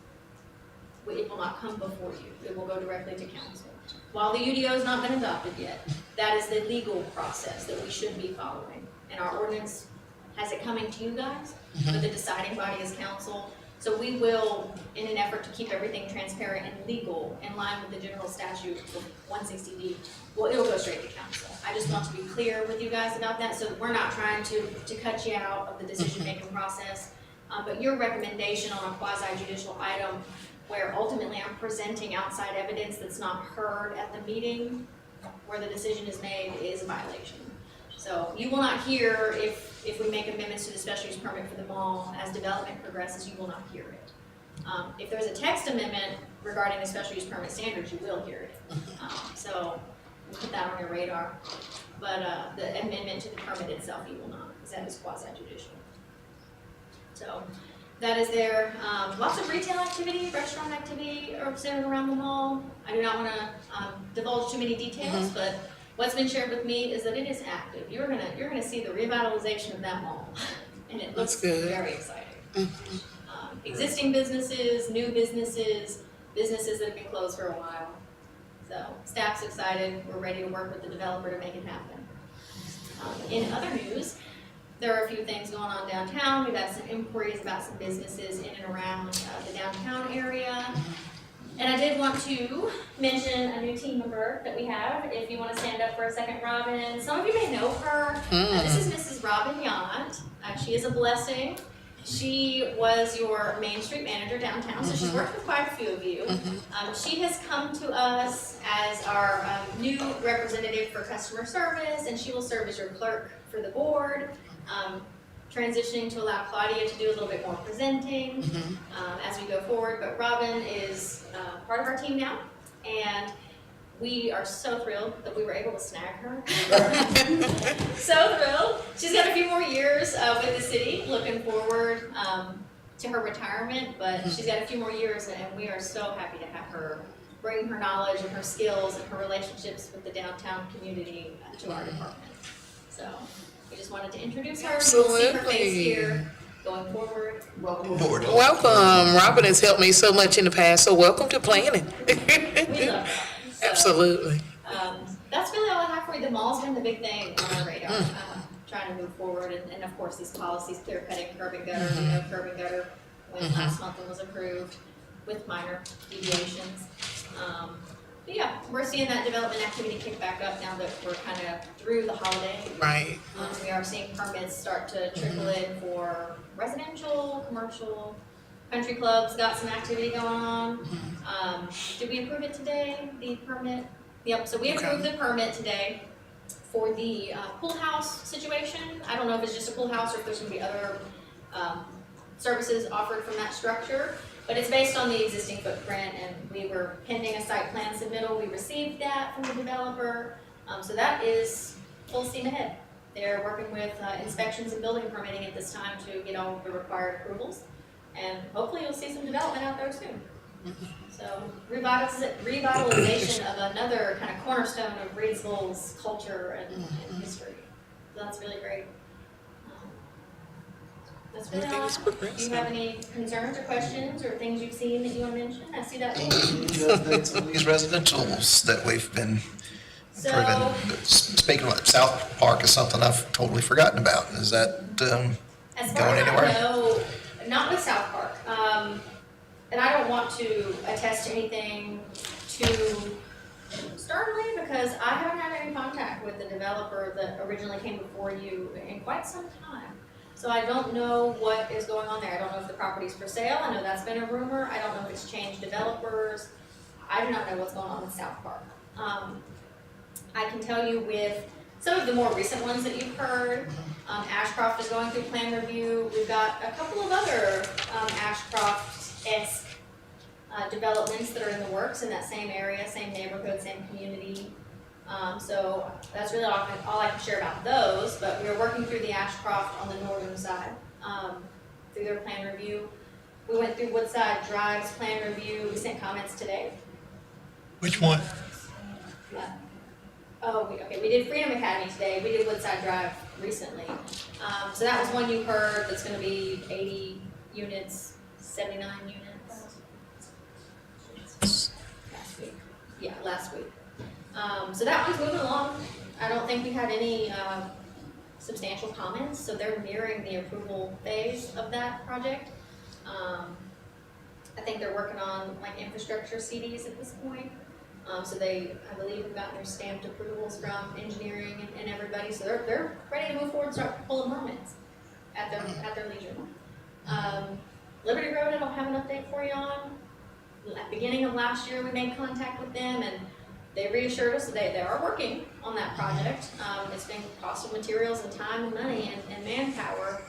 it will not come before you. It will go directly to council. While the UDO has not been adopted yet, that is the legal process that we should be following. And our ordinance has it coming to you guys, but the deciding body is council. So we will, in an effort to keep everything transparent and legal, in line with the general statute of 160D, well, it'll go straight to council. I just want to be clear with you guys about that, so that we're not trying to cut you out of the decision-making process. But your recommendation on a quasi-judicial item, where ultimately I'm presenting outside evidence that's not heard at the meeting where the decision is made, is a violation. So you will not hear if we make amendments to the special use permit for the mall as development progresses, you will not hear it. If there's a text amendment regarding the special use permit standards, you will hear it. So we'll put that on your radar. But the amendment to the permit itself, you will not, because that is quasi-judicial. So that is there. Lots of retail activity, restaurant activity are centered around the mall. I do not want to divulge too many details, but what's been shared with me is that it is active. You're gonna see the revitalization of that mall, and it looks very exciting. Existing businesses, new businesses, businesses that have been closed for a while. So staff's excited. We're ready to work with the developer to make it happen. In other news, there are a few things going on downtown. We've had some inquiries about some businesses in and around the downtown area. And I did want to mention a new team member that we have. If you want to stand up for a second, Robin. Some of you may know her. This is Mrs. Robin Yant. She is a blessing. She was your Main Street manager downtown, so she's worked with quite a few of you. She has come to us as our new representative for customer service, and she will serve as your clerk for the board. Transitioning to allow Claudia to do a little bit more presenting as we go forward. But Robin is part of our team now, and we are so thrilled that we were able to snag her. So thrilled. She's got a few more years with the city, looking forward to her retirement, but she's got a few more years, and we are so happy to have her bring her knowledge and her skills and her relationships with the downtown community to our department. So we just wanted to introduce her. Absolutely. You'll see her face here going forward. Welcome aboard. Welcome. Robin has helped me so much in the past, so welcome to planning. We love her. So, Absolutely. that's really all I have for you. The mall's been the big thing on our radar, trying to move forward, and of course these policies, clear cutting, curb and gutter, you know, curb and gutter when last month one was approved with minor deviations. But yeah, we're seeing that development activity kick back up now that we're kind of through the holiday. Right. We are seeing permits start to trickle in for residential, commercial, country clubs got some activity going on. Did we approve it today, the permit? Yep, so we approved the permit today for the pool house situation. I don't know if it's just a pool house or if there's gonna be other services offered from that structure. But it's based on the existing footprint, and we were pending a site plan submittal. We received that from the developer. So that is full steam ahead. They're working with inspections and building permitting at this time to get all of the required approvals. And hopefully you'll see some development out there soon. So revitalization of another kind of cornerstone of Reidsville's culture and history. So that's really great. That's really all. Everything's Do progressing. you have any concerns or questions or things you've seen that you want to mention? I see that. Any updates on these residentials that we've been So, approving? Speaking of South Park is something I've totally forgotten about. Is that, as far going as I anywhere? know, not with South Park. And I don't want to attest to anything too sternly because I haven't had any contact with the developer that originally came before you in quite some time. So I don't know what is going on there. I don't know if the property's for sale. I know that's been a rumor. I don't know if it's changed developers. I do not know what's going on with South Park. I can tell you with some of the more recent ones that you've heard, Ashcroft is going through plan review. We've got a couple of other Ashcroft-esque developments that are in the works in that same area, same neighborhood, same community. So that's really all I can share about those, but we are working through the Ashcroft on the northern side, through their plan review. We went through Woodside Drive's plan review. We sent comments today. Which one? We did Freedom Academy today. We did Woodside Drive recently. So that was one you heard that's gonna be 80 units, 79 units. Last week. Yeah, last week. So that one's moving along. I don't think we had any, substantial comments, so they're nearing the approval phase of that project. I think they're working on like infrastructure CDs at this point. So they, I believe, have gotten their stamped approvals from engineering and everybody, so they're ready to move forward and start pulling permits at their leisure. Liberty Road, I don't have an update for you on. At the beginning of last year, we made contact with them and they reassured us that they are working on that project. It's been cost of materials and time and money and manpower,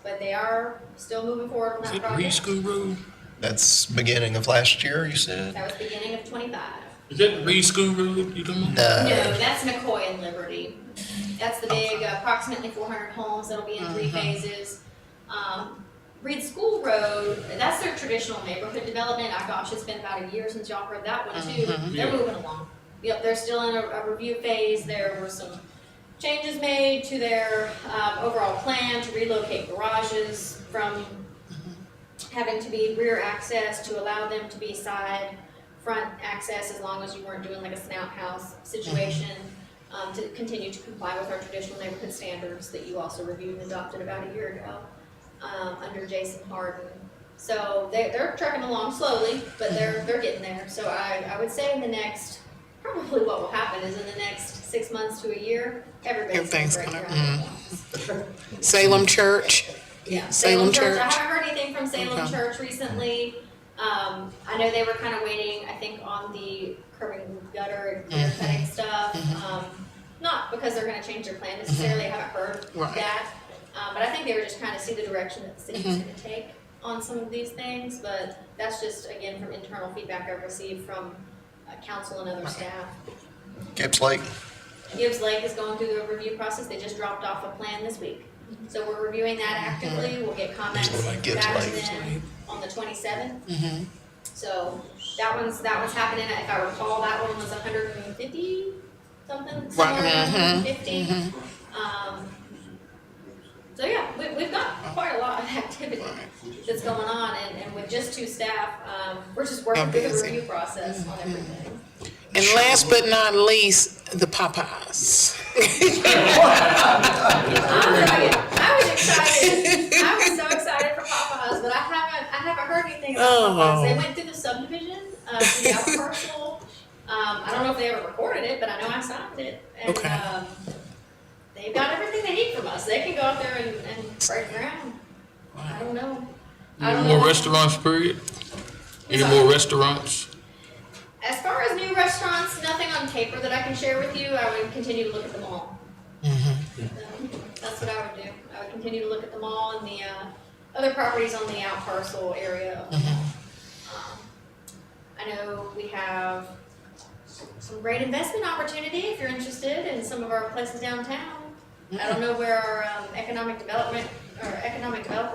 but they are still moving forward on that project. School Road? that's beginning of last year, you said? That was beginning of 25. Is that the Reed School Road you talking about? No, that's McCoy and Liberty. That's the big, approximately 400 homes that'll be in 3 phases. Reed School Road, that's their traditional neighborhood development. Gosh, it's been about a year since y'all heard that one too. They're moving along. Yep, they're still in a review phase. There were some changes made to their overall plan to relocate garages from having to be rear access to allow them to be side front access as long as you weren't doing like a snout house situation, to continue to comply with our traditional neighborhood standards that you also reviewed and adopted about a year ago, under Jason Harden. So they're trucking along slowly, but they're getting there. So I would say in the next, probably what will happen is in the next 6 months to a year, everything's gonna. Salem Church. Yeah, Salem Church. I haven't heard anything from Salem Okay. Church recently. I know they were kind of waiting, I think, on the curbing gutter and clear cutting stuff. Not because they're gonna change their plan necessarily, I haven't heard Right. that. But I think they were just trying to see the direction that the city was gonna take on some of these things. But that's just, again, from internal feedback I've received from council and other staff. Gibbs Lake? Gibbs Lake is going through the review process. They just dropped off a plan this week. So we're reviewing that actively. We'll get comments Just like Gibbs back to Lake. them on the 27th. So that one's happening. If I recall, that one was 150 something, somewhere around 150. So yeah, we've got quite a lot of activity that's going on, and with just 2 staff, we're just working through the Busy. review process on everything. And last but not least, the Popeyes. I was excited. I was so excited for Popeyes, but I haven't heard anything about Popeyes. They went through the subdivision, through the out parcel. I don't know if they ever recorded it, but I know I signed it. And, Okay. they've got everything they need from us. They can go out there and break ground. I don't know. I don't Any more know. restaurants, period? Any more restaurants? As far as new restaurants, nothing on paper that I can share with you. I would continue to look at them all. That's what I would do. I would continue to look at them all and the other properties on the out parcel area of the mall. I know we have some great investment opportunity if you're interested in some of our places downtown. I don't know where our economic developer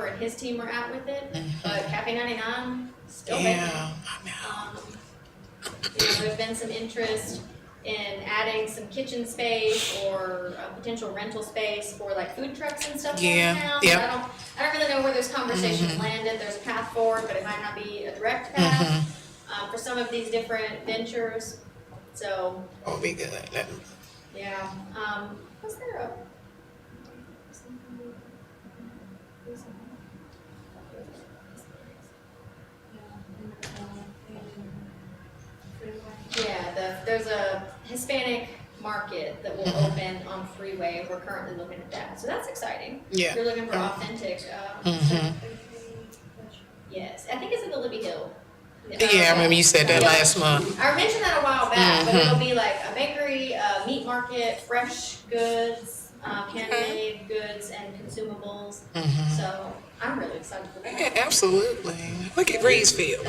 and his team are at with it, but Cafe 99 still vacant. Yeah, I know. There's been some interest in adding some kitchen space or potential rental space for like food trucks and stuff Yeah, downtown. yeah. I don't really know where those conversations landed. There's a path forward, but it might not be a direct path for some of these different ventures. So, Oh, be good. yeah. Was there a? Yeah, there's a Hispanic market that will open on Freeway. We're currently looking at that, so that's exciting. Yeah. If you're looking for authentic. Yes, I think it's in the Libby Hill. Yeah, I remember you said that last month. I mentioned that a while back, but it'll be like a bakery, a meat market, fresh goods, handmade goods and consumables. So I'm really excited for that. Yeah, absolutely. Look at Reidsville.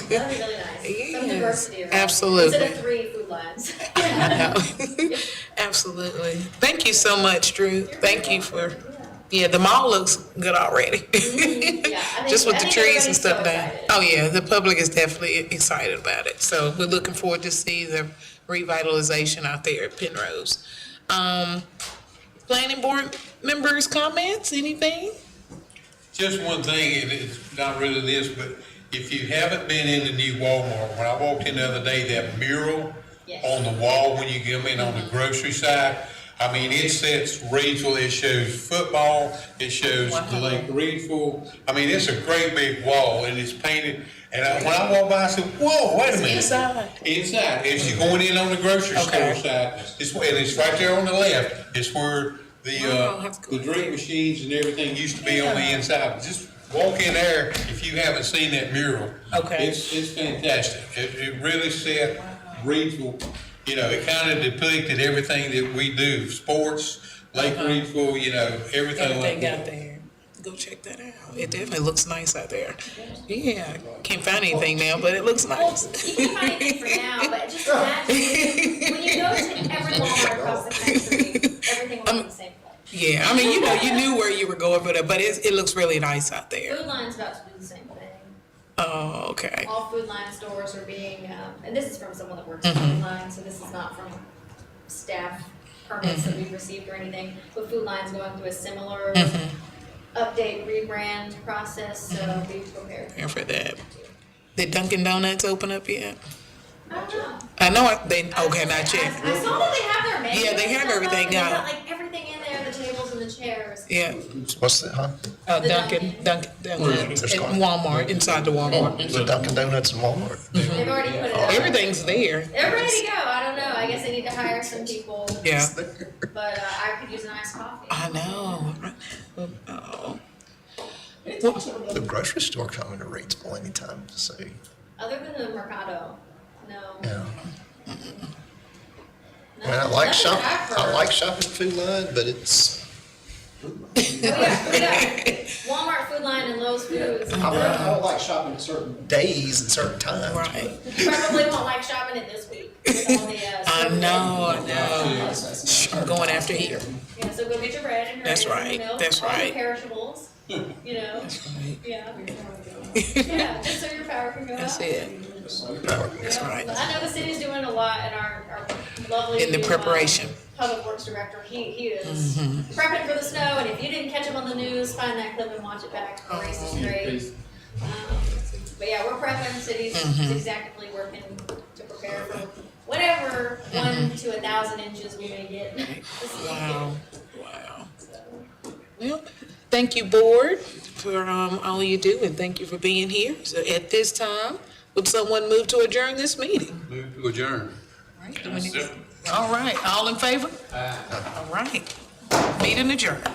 That'd be really nice. Some Yes, diversity around. absolutely. Instead of 3 food lines. I know. Absolutely. Thank you so much, Drew. Thank you for, yeah, the mall looks good already. Yeah, Just with the trees and everybody's so stuff down. excited. Oh, yeah, the public is definitely excited about it. So we're looking forward to see the revitalization out there at Penrose. Planning board members' comments, anything? Just one thing, and it's not really this, but if you haven't been in the new Walmart, when I walked in the other day, that mural Yes. on the wall when you come in on the grocery side, I mean, it sets Reidsville, it shows football, it shows the Lake Reidsville. I mean, it's a great big wall and it's painted. And when I walked by, I said, whoa, wait a minute. Inside. Inside, if you're going in on the grocery store side, it's right there on the left. It's where Wow, that's cool. the drink machines and everything used to be on the inside. Just walk in there if you haven't seen that mural. Okay. It's fantastic. It really set Reidsville, you know, it kind of depicted everything that we do, sports, Lake Reidsville, you know, everything like Everything out that. there. Go check that out. It definitely looks nice out there. Yeah, can't find anything now, but it looks nice. You can't find anything for now, but just imagine when you go to every Walmart across the country, everything will be the same place. Yeah, I mean, you know, you knew where you were going for that, but it looks really nice out there. Food Line's about to do the same thing. Oh, okay. All Food Line stores are being, and this is from someone that works at Food Line, so this is not from staff permits that we've received or anything. But Food Line's going through a similar update, rebrand process, so be prepared. Prepare for that. Did Dunkin' Donuts open up yet? I don't know. I know okay, not yet. I saw that they have their menu. Yeah, they and have stuff everything up, and they've now. got like everything in there, the tables and the chairs. Yeah. What's that, huh? The Dunkin' There's at gone. Walmart, inside the Walmart. The Dunkin' Donuts in Walmart. They've already put it up. Everything's there. They're ready to go. I don't know. I guess they need to hire some people. Yeah. But I could use a nice coffee. I know. Oh. The grocery store coming to Reidsville anytime soon. Other than the Mercado, no. Yeah. No, I mean, I like nothing shopping. that I've I heard. like shopping at Food Line, but it's. We got Walmart, Food Line, and Lowe's Foods. I don't like shopping at certain days and certain times. Right. You probably won't like shopping it this week. With all the, I know. I'm going after here. Yeah, so go get your bread and your That's eggs and right, your milk, that's all the right. perishables, you know. Right. Yeah. Yeah, just so your power can go That's out. it. That's Yeah. right. I know the city's doing a lot, and our lovely In the new, preparation. Public Works Director, he is prepping for the snow, and if you didn't catch him on the news, find that clip and watch it back. The race is great. But yeah, we're prepping, the city's exactly working to prepare for whatever 1 to 1,000 inches we may get. this Wow. weekend. Wow. Well, thank you, board, for all you do, and thank you for being here. So at this time, would someone move to adjourn this meeting? Move to adjourn. All right, all in favor? All right. Meeting adjourned.